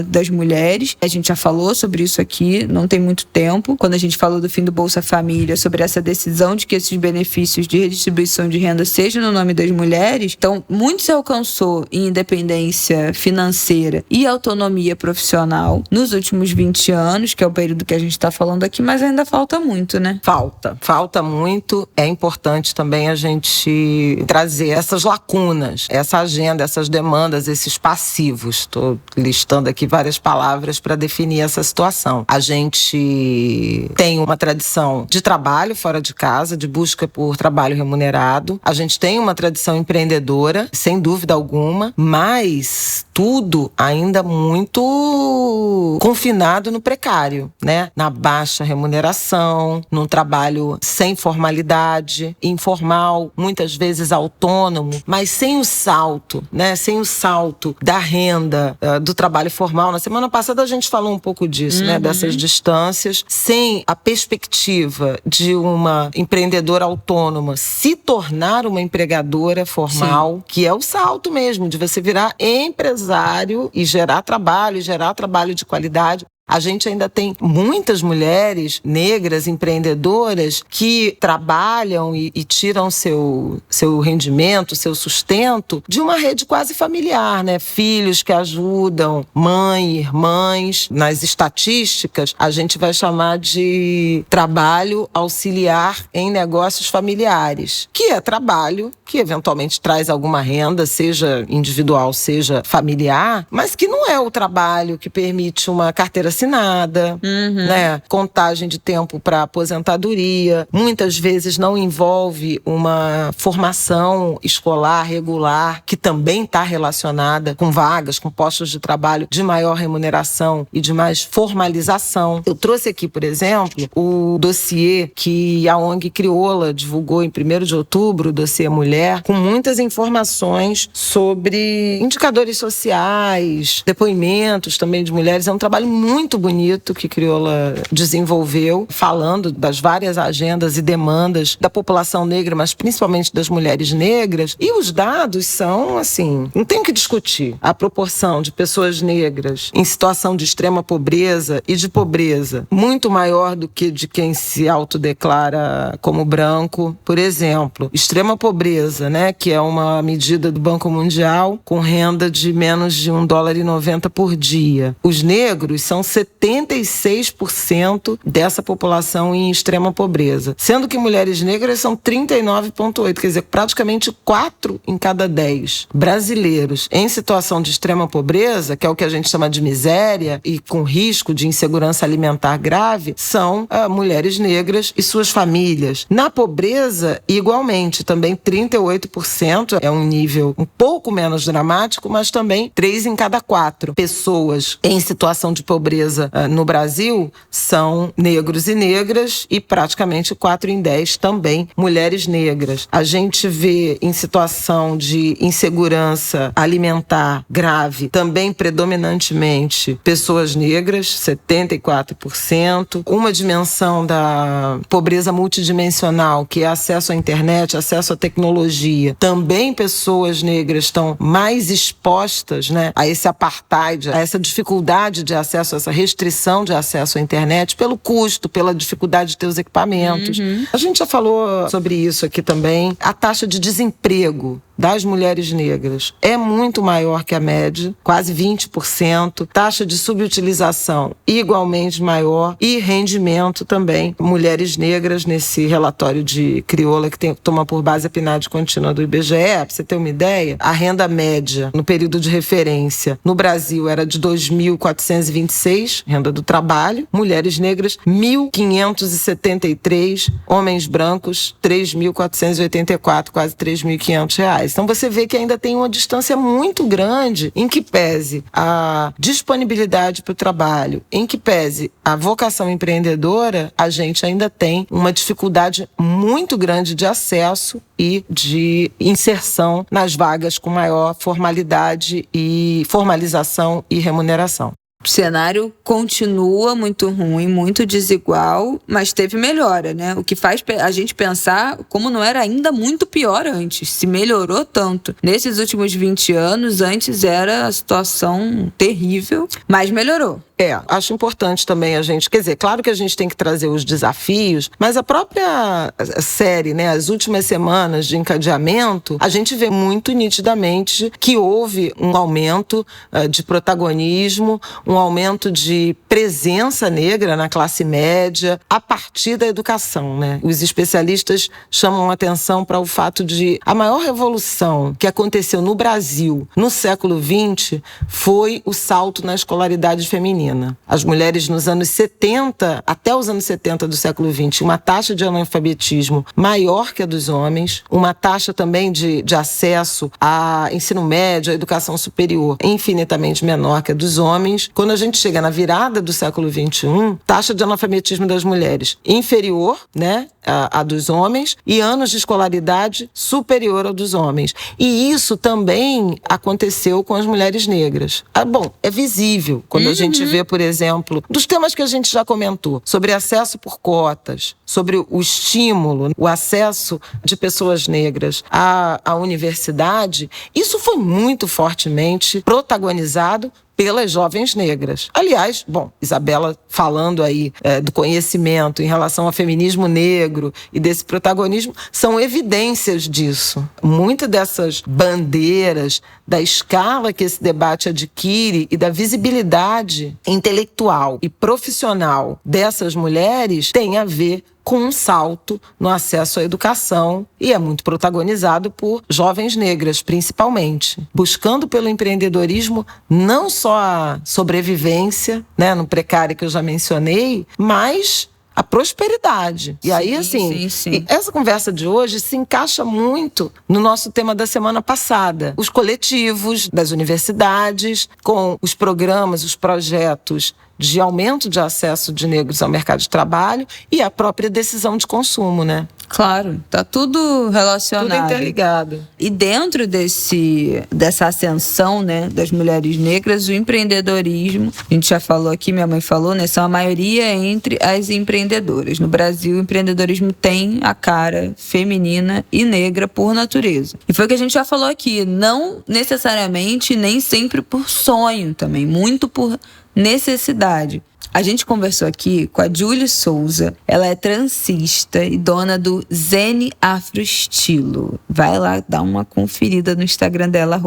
das mulheres. A gente já falou sobre isso aqui, não tem muito tempo, quando a gente falou do fim do Bolsa Família, sobre essa decisão de que esses benefícios de redistribuição de renda sejam no nome das mulheres. Então, muito se alcançou em independência financeira e autonomia profissional nos últimos 20 anos, que é o período que a gente está falando aqui, mas ainda falta muito, né? Falta muito. É importante também a gente trazer essas lacunas, essa agenda, essas demandas, esses passivos. Estou listando aqui várias palavras para definir essa situação. A gente tem uma tradição de trabalho trabalho fora de casa, de busca por trabalho remunerado. A gente tem uma tradição empreendedora, sem dúvida alguma, mas tudo ainda muito confinado no precário, né? Na baixa remuneração, num trabalho sem formalidade, informal, muitas vezes autônomo, mas sem o salto, né? Sem o salto da renda, do trabalho formal. Na semana passada a gente falou um pouco disso, né? Dessas distâncias, sem a perspectiva de uma empreendedora autônoma se tornar uma empregadora formal, que é o salto mesmo, de você virar empresário e gerar trabalho de qualidade. A gente ainda tem muitas mulheres negras empreendedoras que trabalham e tiram seu rendimento, seu sustento de uma rede quase familiar, né? Filhos que ajudam, mãe, irmãs. Nas estatísticas, a gente vai chamar de trabalho auxiliar em negócios familiares, que é trabalho que eventualmente traz alguma renda, seja individual, seja familiar, mas que não é o trabalho que permite uma carteira assinada, né? Contagem de tempo para aposentadoria. Muitas vezes não envolve uma formação escolar regular, que também está relacionada com vagas, com postos de trabalho de maior remuneração e de mais formalização. Eu trouxe aqui, por exemplo, o dossiê que a ONG Crioula divulgou em 1º de outubro, o dossiê Mulher, com muitas informações sobre indicadores sociais, depoimentos também de mulheres. É um trabalho muito bonito que Crioula desenvolveu, falando das várias agendas e demandas da população negra, mas principalmente das mulheres negras. E os dados são, assim, não tem o que discutir. A proporção de pessoas negras em situação de extrema pobreza e de pobreza muito maior do que de quem se autodeclara como branco. Por exemplo, extrema pobreza, né, que é uma medida do Banco Mundial, com renda de menos de $1,90 por dia. Os negros são 76% dessa população em extrema pobreza, sendo que mulheres negras são 39,8%, quer dizer, praticamente 4 em cada 10 brasileiros em situação de extrema pobreza, que é o que a gente chama de miséria e com risco de insegurança alimentar grave, são mulheres negras e suas famílias. Na pobreza, igualmente, também 38%, é um nível um pouco menos dramático, mas também 3 em cada 4 pessoas em situação de pobresa no Brasil são negros e negras, e praticamente 4 em 10 também mulheres negras. A gente vê em situação de insegurança alimentar grave também predominantemente pessoas negras, 74%. Uma dimensão da pobreza multidimensional, que é acesso à internet, acesso à tecnologia, também pessoas negras estão mais expostas, né, a esse apartheid, a essa dificuldade de acesso, a essa restrição de acesso à internet, pelo custo, pela dificuldade de ter os equipamentos. A gente já falou sobre isso aqui também. A taxa de desemprego das mulheres negras é muito maior que a média, quase 20%. Taxa de subutilização igualmente maior, e rendimento também. Mulheres negras, nesse relatório de Crioula, que toma por base a PNAD contínua do IBGE, para você ter uma ideia, a renda média no período de referência no Brasil era de 2.426, renda do trabalho. Mulheres negras, 1.573. Homens brancos, 3.484, quase R$3.500. Então você vê que ainda tem uma distância muito grande, em que pese a disponibilidade para o trabalho, em que pese a vocação empreendedora, a gente ainda tem uma dificuldade muito grande de acesso e de inserção nas vagas com maior formalidade e formalização e remuneração. O cenário continua muito ruim, muito desigual, mas teve melhora, né? O que faz a gente pensar como não era ainda muito pior antes, se melhorou tanto. Nesses últimos 20 anos, antes era a situação terrível, mas melhorou. Acho importante também a gente, quer dizer, claro que a gente tem que trazer os desafios, mas a própria série, né, as últimas semanas de encadeamento, a gente vê muito nitidamente que houve um aumento de protagonismo, um aumento de presença negra na classe média a partir da educação, né? Os especialistas chamam atenção para o fato de a maior revolução que aconteceu no Brasil no século XX foi o salto na escolaridade feminina. feminina. As mulheres nos anos 70, até os anos 70 do século XX, uma taxa de analfabetismo maior que a dos homens, uma taxa também de acesso a ensino médio, a educação superior, infinitamente menor que a dos homens. Quando a gente chega na virada do século XXI, taxa de analfabetismo das mulheres inferior, né, a dos homens, e anos de escolaridade superior ao dos homens. E isso também aconteceu com as mulheres negras. Bom, é visível quando a gente vê, por exemplo, dos temas que a gente já comentou, sobre acesso por cotas, sobre o estímulo, o acesso de pessoas negras à universidade. Isso foi muito fortemente protagonizado pelas jovens negras. Aliás, bom, Isabela falando aí do conhecimento em relação ao feminismo negro e desse protagonismo, são evidências disso. Muitas dessas bandeiras, da escala que esse debate adquire e da visibilidade intelectual e profissional dessas mulheres tem a ver com um salto no acesso à educação, e é muito protagonizado por jovens negras, principalmente, buscando pelo empreendedorismo não só a sobrevivência, né, no precário que eu já mencionei, mas a prosperidade. E aí, assim, sim. Essa conversa de hoje se encaixa muito no nosso tema da semana passada. Os coletivos das universidades, com os programas, os projetos de aumento de acesso de negros ao mercado de trabalho e a própria decisão de consumo, né? Claro, tá tudo relacionado. Tudo interligado. E dentro dessa ascensão, né, das mulheres negras, o empreendedorismo, a gente já falou aqui, minha mãe falou, né, são a maioria entre as empreendedoras. No Brasil, o empreendedorismo tem a cara feminina e negra por natureza. E foi o que a gente já falou aqui, não necessariamente, nem sempre por sonho também, muito por necessidade. A gente conversou aqui com a Julie Souza. Ela é transista e dona do Zen Afro Estilo. Vai lá dar uma conferida no Instagram dela,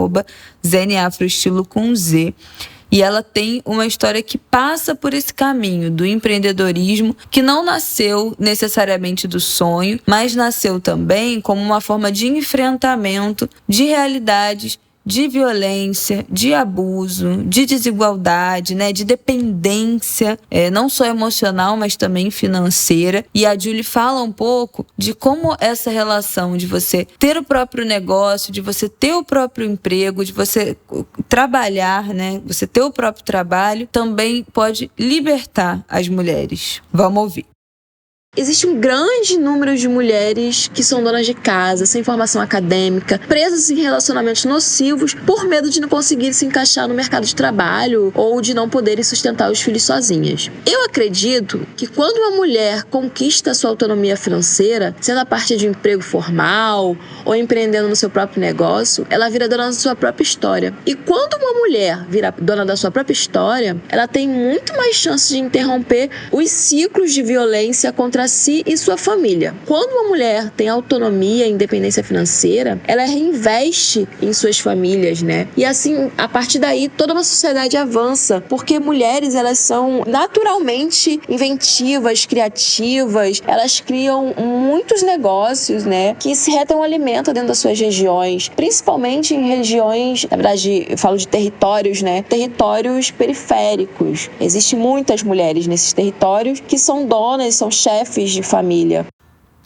@ZenAfroEstilo com Z. E ela tem uma história que passa por esse caminho do empreendedorismo, que não nasceu necessariamente do sonho, mas nasceu também como uma forma de enfrentamento de realidades de violência, de abuso, de desigualdade, né, de dependência, não só emocional, mas também financeira. E a Julie fala um pouco de como essa relação de você ter o próprio negócio, de você ter o próprio emprego, de você trabalhar, né, você ter o próprio trabalho, também pode libertar as mulheres. Vamos ouvir. Existe um grande número de mulheres que são donas de casa, sem formação acadêmica, presas em relacionamentos nocivos por medo de não conseguir se encaixar no mercado de trabalho ou de não poderem sustentar os filhos sozinhas. Eu acredito que quando uma mulher conquista a sua autonomia financeira, sendo a partir de um emprego formal ou empreendendo no seu próprio negócio, ela vira dona da sua própria história. E quando uma mulher vira dona da sua própria história, ela tem muito mais chances de interromper os ciclos de violência contra si e sua família. Quando uma mulher tem autonomia e independência financeira, ela reinveste em suas famílias, né? E assim, a partir daí, toda uma sociedade avança, porque mulheres, elas são naturalmente inventivas, criativas, elas criam muitos negócios, né? Que se retam alimento dentro das suas regiões, principalmente em regiões, na verdade, eu falo de territórios, né? Territórios periféricos. Existem muitas mulheres nesses territórios que são donas, são chefes de família.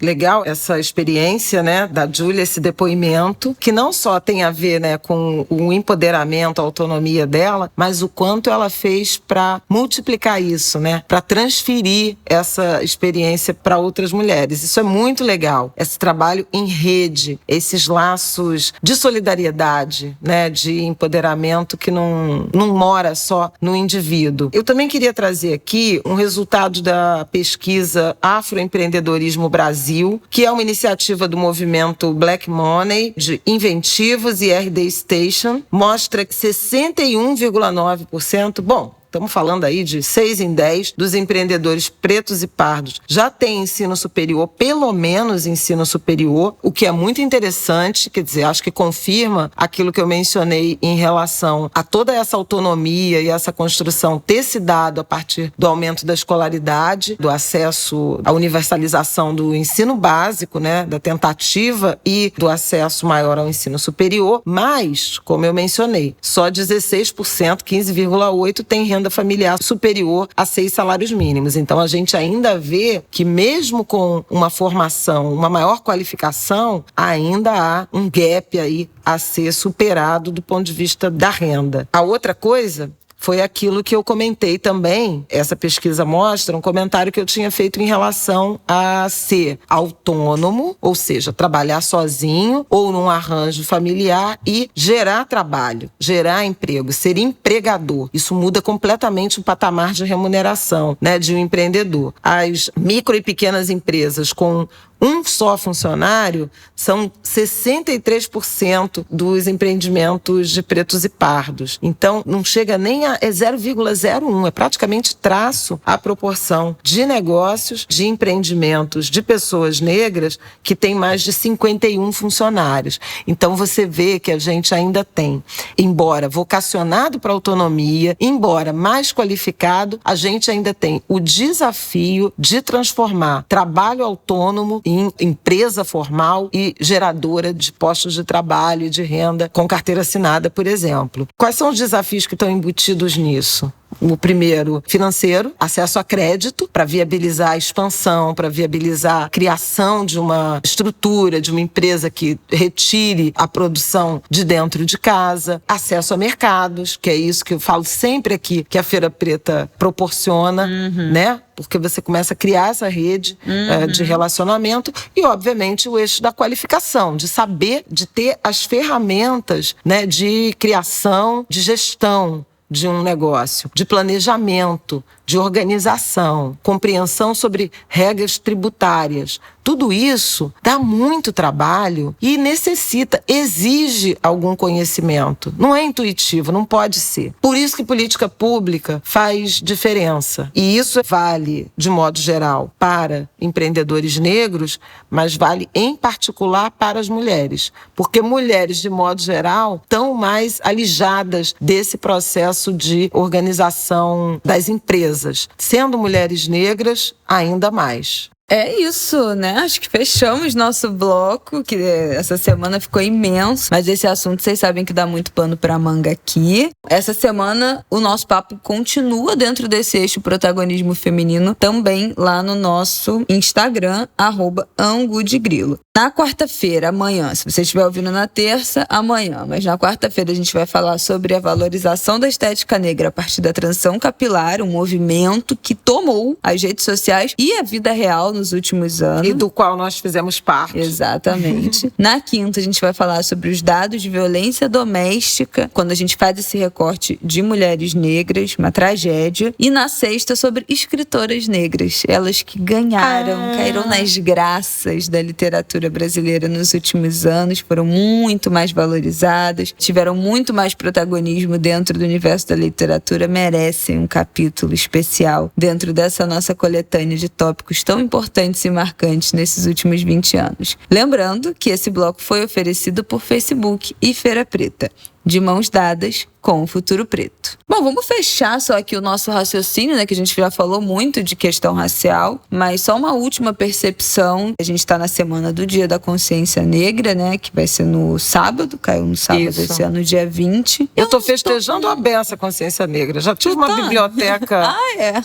Legal essa experiência, né, da Julie, esse depoimento, que não só tem a ver, né, com o empoderamento, a autonomia dela, mas o quanto ela fez para multiplicar isso, né, para transferir essa experiência para outras mulheres. Isso é muito legal, esse trabalho em rede, esses laços de solidariedade, né, de empoderamento que não mora só no indivíduo. Eu também queria trazer aqui um resultado da pesquisa Afroempreendedorismo Brasil, que é uma iniciativa do movimento Black Money, de Inventivos e RD Station, mostra que 61,9%, bom, estamos falando aí de 6 em 10 dos empreendedores pretos e pardos já têm ensino superior, pelo menos ensino superior, o que é muito interessante, quer dizer, acho que confirma aquilo que eu mencionei em relação a toda essa autonomia e essa construção ter se dado a partir do aumento da escolaridade, do acesso à universalização do ensino básico, né, da tentativa e do acesso maior ao ensino superior, mas, como eu mencionei, só 16%, 15,8% tem renda renda familiar superior a 6 salários mínimos. Então, a gente ainda vê que mesmo com uma formação, uma maior qualificação, ainda há um gap aí a ser superado do ponto de vista da renda. A outra coisa foi aquilo que eu comentei também. Essa pesquisa mostra um comentário que eu tinha feito em relação a ser autônomo, ou seja, trabalhar sozinho ou num arranjo familiar e gerar trabalho, gerar emprego, ser empregador. Isso muda completamente o patamar de remuneração, né, de um empreendedor. As micro e pequenas empresas com um só funcionário são 63% dos empreendimentos de pretos e pardos. Então, não chega nem a 0,01, é praticamente traço a proporção de negócios, de empreendimentos de pessoas negras que tem mais de 51 funcionários. Então, você vê que a gente ainda tem, embora vocacionado para autonomia, embora mais qualificado, a gente ainda tem o desafio de transformar trabalho autônomo em empresa formal e geradora de postos de trabalho e de renda com carteira assinada, por exemplo. Quais são os desafios que estão embutidos nisso? O primeiro, financeiro, acesso a crédito para viabilizar a expansão, para viabilizar a criação de uma estrutura, de uma empresa que retire a produção de dentro de casa. Acesso a mercados, que é isso que eu falo sempre aqui, que a Feira Preta proporciona, né? Porque você começa a criar essa rede de relacionamento e, obviamente, o eixo da qualificação, de saber, de ter as ferramentas, né, de criação, de gestão de um negócio, de planejamento, de organização, compreensão sobre regras tributárias. Tudo isso dá muito trabalho e exige algum conhecimento. Não é intuitivo, não pode ser. Por isso que política pública faz diferença. E isso vale, de modo geral, para empreendedores negros, mas vale em particular para as mulheres. Porque mulheres, de modo geral, estão mais alijadas desse processo de organização das empresas. Sendo mulheres negras, ainda mais. É isso, né? Acho que fechamos nosso bloco, que essa semana ficou imenso, mas esse assunto vocês sabem que dá muito pano pra manga aqui. Essa semana o nosso papo continua dentro desse eixo protagonismo feminino, também lá no nosso Instagram, @angudegrilo. Na quarta-feira, amanhã, se você estiver ouvindo na terça, amanhã, mas na quarta-feira a gente vai falar sobre a valorização da estética negra a partir da transição capilar, um movimento que tomou as redes sociais e a vida real nos últimos anos. E do qual nós fizemos parte. Exatamente. Na quinta, a gente vai falar sobre os dados de violência doméstica, quando a gente faz esse recorte de mulheres negras, uma tragédia. E na sexta, sobre escritoras negras, elas que ganharam, caíram nas graças da literatura brasileira nos últimos anos, foram muito mais valorizadas, tiveram muito mais protagonismo dentro do universo da literatura, merecem um capítulo especial dentro dessa nossa coletânea de tópicos tão importantes e marcantes nesses últimos 20 anos. Lembrando que esse bloco foi oferecido por Facebook e Feira Preta, de mãos dadas com o Futuro Preto. Bom, vamos fechar só aqui o nosso raciocínio, né? Que a gente já falou muito de questão racial, mas só uma última percepção. A gente está na semana do Dia da Consciência Negra, né? Que vai ser no sábado, caiu no sábado esse ano, dia 20. Eu tô festejando a beça Consciência Negra. Já tive uma biblioteca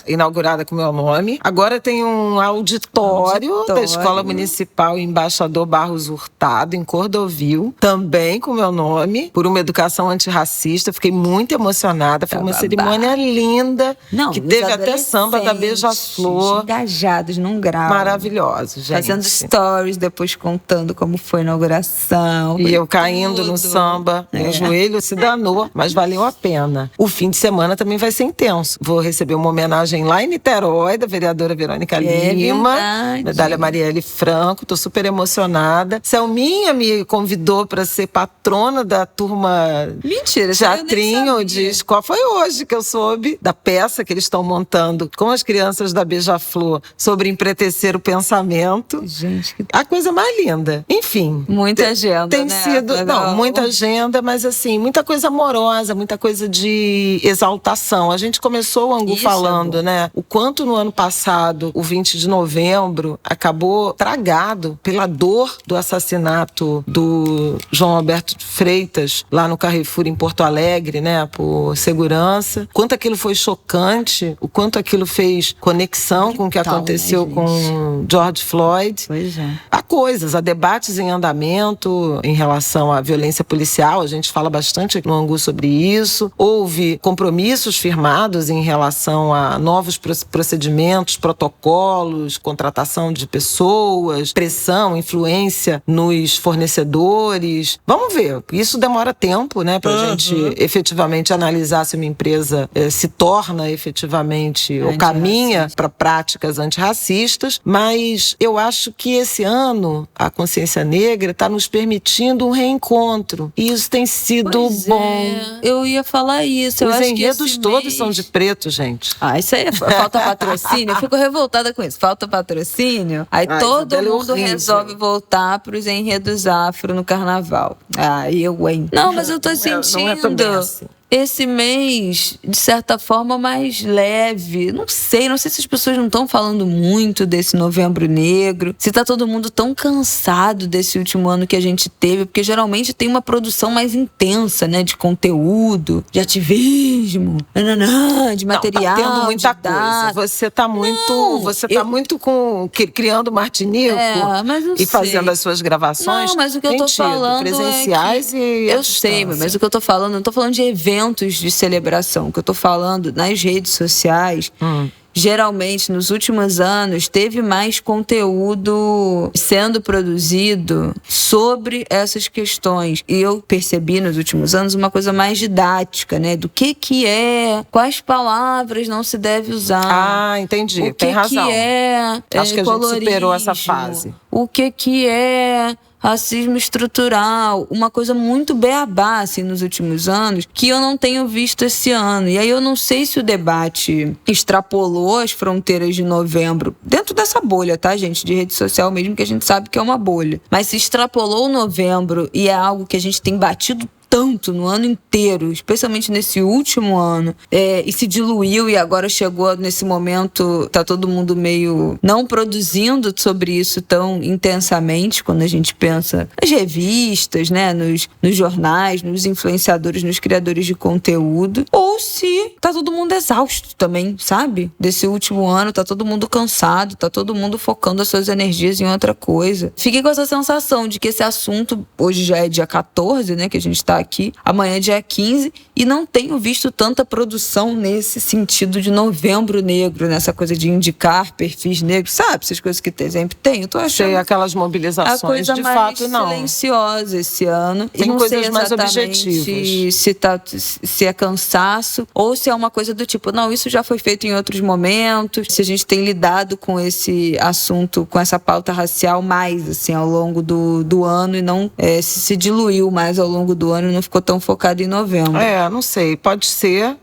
inaugurada com meu nome. Agora tem um auditório da Escola Municipal Embaixador Barros Hurtado, em Cordovil, também com meu nome, por uma educação antirracista. Fiquei muito emocionada. Foi uma cerimônia linda, que teve até samba da Beija-Flor. Engajados num grau. Maravilhoso, gente. Fazendo stories, depois contando como foi a inauguração. E eu caindo no samba, meu joelho se danou, mas valeu a pena. O fim de semana também vai ser intenso. Vou receber uma homenagem lá em Niterói, da vereadora Verônica Lima, medalha Marielle Franco. Tô super emocionada. Selminha me convidou para ser patrona da turma. Mentira, teatrinho de escola. Foi hoje que eu soube da peça que eles estão montando com as crianças da Beija-Flor sobre empretecer o pensamento. Gente, a coisa mais linda. Enfim. Muita agenda, tem sido, muita agenda, mas assim, muita coisa amorosa, muita coisa de exaltação. A gente começou o Angu falando, né? O quanto no ano passado, o 20 de novembro, acabou tragado pela dor do assassinato do João Alberto Freitas, lá no Carrefour, em Porto Alegre, né, por segurança, quanto aquilo foi chocante, o quanto aquilo fez conexão com o que aconteceu com George Floyd. Pois é. Há debates em andamento em relação à violência policial, a gente fala bastante aqui no Angu sobre isso. Houve compromissos firmados em relação a novos procedimentos, protocolos, contratação de pessoas, pressão, influência nos fornecedores. Vamos ver, isso demora tempo, né, pra gente efetivamente analisar se uma empresa se torna efetivamente ou caminha para práticas antirracistas, mas eu acho que esse ano a consciência negra está nos permitindo um reencontro e isso tem sido bom. Eu ia falar isso. Os enredos todos são de preto, gente. Isso aí falta patrocínio. Eu fico revoltada com isso. Falta patrocínio. Aí todo mundo resolve voltar pros enredos afro no carnaval. Não, mas eu tô sentindo não é também assim. Esse mês, de certa forma, mais leve. Não sei se as pessoas não estão falando muito desse Novembro Negro, se tá todo mundo tão cansado desse último ano que a gente teve, porque geralmente tem uma produção mais intensa, né, de conteúdo, de ativismo, de material. Não, tá tendo muita coisa. Você tá muito criando Martinico e fazendo as suas gravações. Não, mas o que eu tô falando presenciais e eu sei, mas o que eu tô falando, não tô falando de eventos de celebração, que eu tô falando nas redes sociais. Geralmente, nos últimos anos, teve mais conteúdo sendo produzido sobre essas questões. E eu percebi nos últimos anos uma coisa mais didática, né? Do que é, quais palavras não se deve usar. Entendi. Tem razão. Acho que a gente superou essa fase. O que é racismo estrutural, uma coisa muito beabá, assim, nos últimos anos, que eu não tenho visto esse ano. E aí eu não sei se o debate extrapolou as fronteiras de novembro, dentro dessa bolha, tá, gente? De rede social mesmo, que a gente sabe que é uma bolha. Mas se extrapolou o novembro e é algo que a gente tem batido tanto no ano inteiro, especialmente nesse último ano, e se diluiu e agora chegou nesse momento, tá todo mundo meio não produzindo sobre isso tão intensamente, quando a gente pensa nas revistas, né, nos jornais, nos influenciadores, nos criadores de conteúdo, ou se tá todo mundo exausto também, sabe? Desse último ano, tá todo mundo cansado, tá todo mundo focando as suas energias em outra coisa. Fiquei com essa sensação de que esse assunto, hoje já é dia 14, né, que a gente tá aqui, amanhã é dia 15, e não tenho visto tanta produção nesse sentido de Novembro Negro, nessa coisa de indicar perfis negros, sabe? Essas coisas que sempre tem. Eu tô achando aquelas mobilizações, a coisa de mais fato, não. silenciosa esse ano. Tem e não coisas sei mais objetivas. Se é cansaço, ou se é uma coisa do tipo, não, isso já foi feito em outros momentos, se a gente tem lidado com esse assunto, com essa pauta racial mais, assim, ao longo do ano, e não se diluiu mais ao longo do ano, não ficou tão focado em novembro. Não sei, pode ser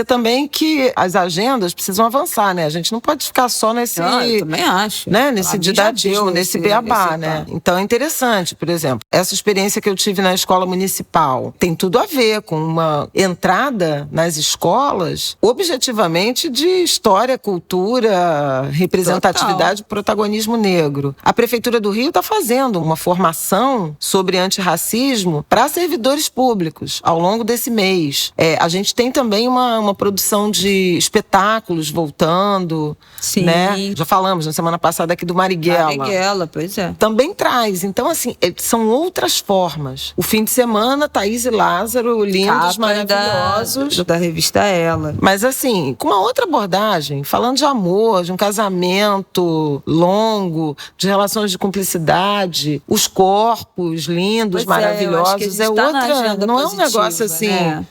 também que as agendas precisam avançar, né? A gente não pode ficar só nesse... eu também acho. Né? Nesse didatismo, nesse beabá, né? Então é interessante, por exemplo, essa experiência que eu tive na escola municipal tem tudo a ver com uma entrada nas escolas objetivamente de história, cultura, representatividade, protagonismo negro. A Prefeitura do Rio está fazendo uma formação sobre antirracismo para servidores públicos ao longo desse mês. A gente tem também uma produção de espetáculos voltando. Sim. Né? Já falamos na semana passada aqui do Marighella. Marighella, pois é. Também traz. Então, assim, são outras formas. O fim de semana, Thaís e Lázaro, lindos, maravilhosos. Da revista Ela. Mas, assim, com uma outra abordagem, falando de amor, de um casamento longo, de relações de cumplicidade, os corpos lindos, maravilhosos. Outra. Não é um negócio assim, né?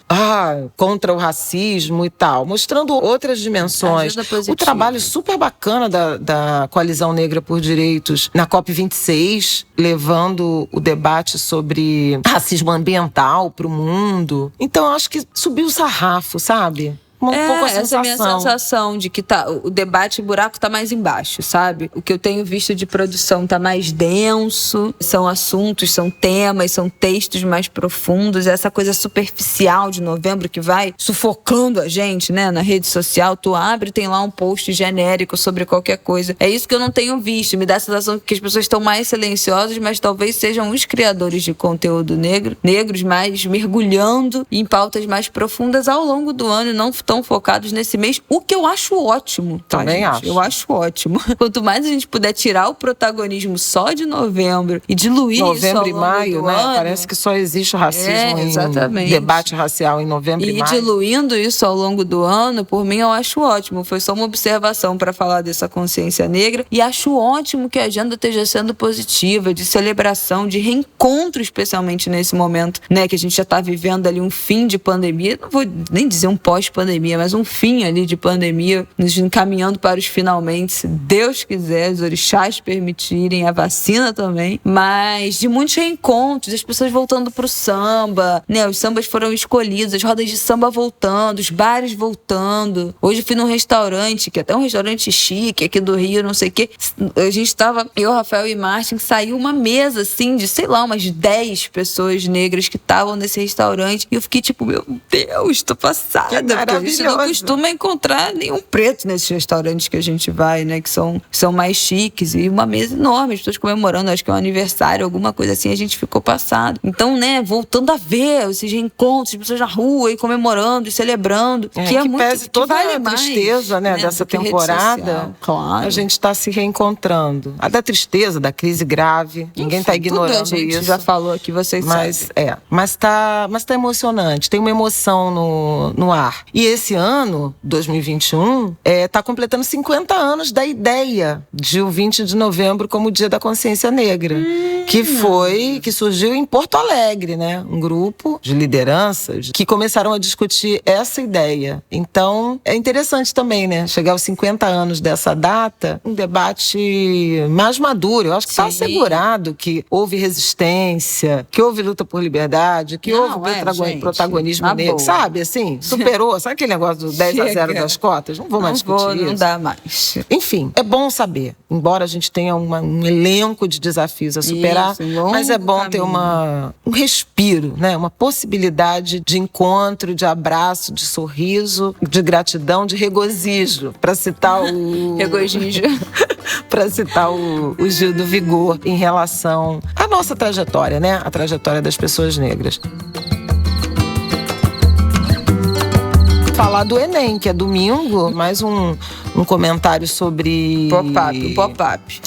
Contra o racismo e tal. Mostrando outras dimensões. O trabalho super bacana da Coalizão Negra por Direitos na COP26, levando o debate sobre racismo ambiental para o mundo. Então, eu acho que subiu o sarrafo, sabe? pouco a sensação. Essa é a minha sensação de que o debate, o buraco tá mais embaixo, sabe? O que eu tenho visto de produção tá mais denso, são assuntos, são temas, são textos mais profundos, essa coisa superficial de novembro que vai sufocando a gente, né? Na rede social, tu abre e tem lá um post genérico sobre qualquer coisa. É isso que eu não tenho visto, me dá a sensação que as pessoas estão mais silenciosas, mas talvez sejam os criadores de conteúdo negros mais mergulhando em pautas mais profundas ao longo do ano e não tão focados nesse mês, o que eu acho ótimo. Também acho. Eu acho ótimo. Quanto mais a gente puder tirar o protagonismo só de novembro e diluir isso ao novembro e longo maio, do né? ano, Parece que só existe o racismo exatamente. debate racial em novembro e maio. E diluindo isso ao longo do ano, por mim eu acho ótimo. Foi só uma observação para falar dessa consciência negra e acho ótimo que a agenda esteja sendo positiva, de celebração, de reencontro, especialmente nesse momento, né, que a gente já está vivendo ali um fim de pandemia, não vou nem dizer um pós-pandemia, mas um fim ali de pandemia, nos encaminhando para os finalmente, se Deus quiser, os orixás permitirem, a vacina também, mas de muitos reencontros, as pessoas voltando pro samba, né, os sambas foram escolhidos, as rodas de samba voltando, os bares voltando. Hoje fui num restaurante, que é até um restaurante chique aqui do Rio, não sei o quê, a gente tava, eu, Rafael e Martin, saiu uma mesa assim de, sei lá, umas 10 pessoas negras que estavam nesse restaurante e eu fiquei tipo, meu Deus, tô passada, porque a gente não costuma encontrar nenhum preto nesses restaurantes que a gente vai, né, que são mais chiques, e uma mesa enorme, as pessoas comemorando, acho que é um aniversário, alguma coisa assim, a gente ficou passado. Então, né, voltando a ver esses reencontros, as pessoas na rua e comemorando e celebrando, que é muito, pese toda vale a tristeza, né, dessa temporada, claro. A gente está se reencontrando. A da tristeza, da crise grave, ninguém está ignorando tudo a gente isso. já falou aqui, vocês sabem. Mas tá emocionante, tem uma emoção no ar. E esse ano, 2021, tá completando 50 anos da ideia de o 20 de novembro como Dia da Consciência Negra, que surgiu em Porto Alegre, né? Um grupo de lideranças que começaram a discutir essa ideia. Então, é interessante também, né? Chegar aos 50 anos dessa data, um debate mais maduro. Eu acho que está assegurado que houve resistência, que houve luta por liberdade, que houve protagonismo negro. Boa. Sabe, assim? Superou. Sabe aquele negócio do 10-0 das cotas? Não vou mais discutir isso. Não dá mais. Enfim, é bom saber. Embora a gente tenha um elenco de desafios a superar, mas é bom ter um respiro, né? Uma possibilidade de encontro, de abraço, de sorriso, de gratidão, de regozijo, para citar o... Regozijo. Para citar o Gil do Vigor em relação à nossa trajetória, né? A trajetória das pessoas negras. Falar do Enem, que é domingo, mais um comentário sobre... Pop-up.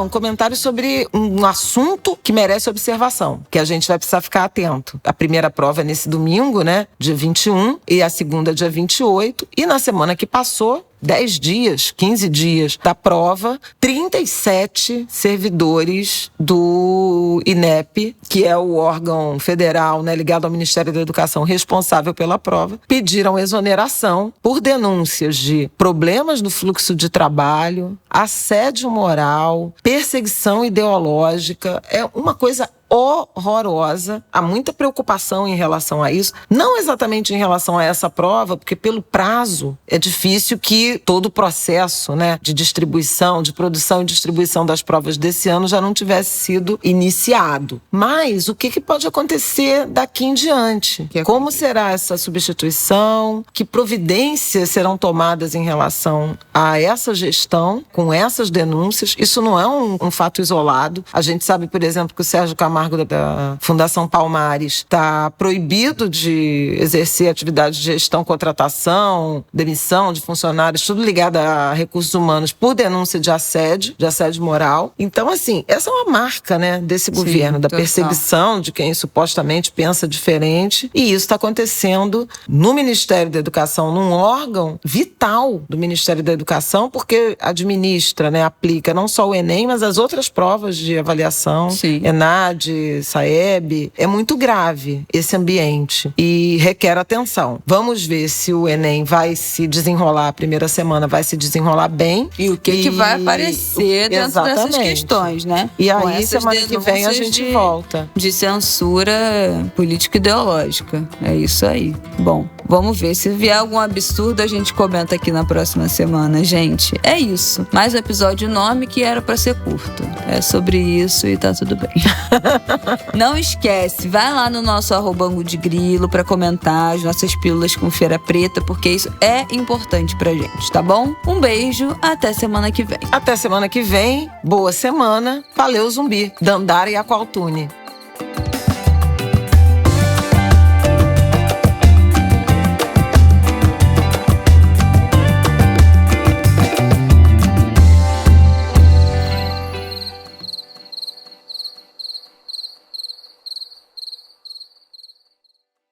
Um comentário sobre um assunto que merece observação, que a gente vai precisar ficar atento. A primeira prova é nesse domingo, né, dia 21, e a segunda dia 28, e na semana que passou, 10 dias, 15 dias da prova, 37 servidores do INEP, que é o órgão federal, né, ligado ao Ministério da Educação responsável pela prova, pediram exoneração por denúncias de problemas no fluxo de trabalho, assédio moral, perseguição ideológica. É uma coisa horrorosa. Há muita preocupação em relação a isso. Não exatamente em relação a essa prova, porque pelo prazo é difícil que todo o processo, né, de distribuição, de produção e distribuição das provas desse ano já não tivesse sido iniciado. Mas o que pode acontecer daqui em diante? Como será essa substituição? Que providências serão tomadas em relação a essa gestão, com essas denúncias? Isso não é um fato isolado. A gente sabe, por exemplo, que o Sérgio Camargo da Fundação Palmares está proibido de exercer atividade de gestão, contratação, demissão de funcionários, tudo ligado a recursos humanos por denúncia de assédio moral. Então, assim, essa é uma marca, né, desse governo, da perseguição de quem supostamente pensa diferente. E isso está acontecendo no Ministério da Educação, num órgão vital do Ministério da Educação, porque administra, né, aplica não só o Enem, mas as outras provas de avaliação, ENAD, Saed, Saeb, é muito grave esse ambiente e requer atenção. Vamos ver se o Enem vai se desenrolar, a primeira semana vai se desenrolar bem. E o que vai aparecer dentro dessas questões, né? E aí, semana que vem, a gente volta. De censura político-ideológica. É isso aí. Bom, vamos ver. Se vier algum absurdo, a gente comenta aqui na próxima semana, gente. É isso. Mais um episódio enorme que era pra ser curto. É sobre isso e tá tudo bem. Não esquece, vai lá no nosso @Ango de Grilo pra comentar as nossas pílulas com Feira Preta, porque isso é importante pra gente, tá bom? Um beijo, até semana que vem. Até semana que vem. Boa semana. Valeu, Zumbi. Dandara e Aqualtune.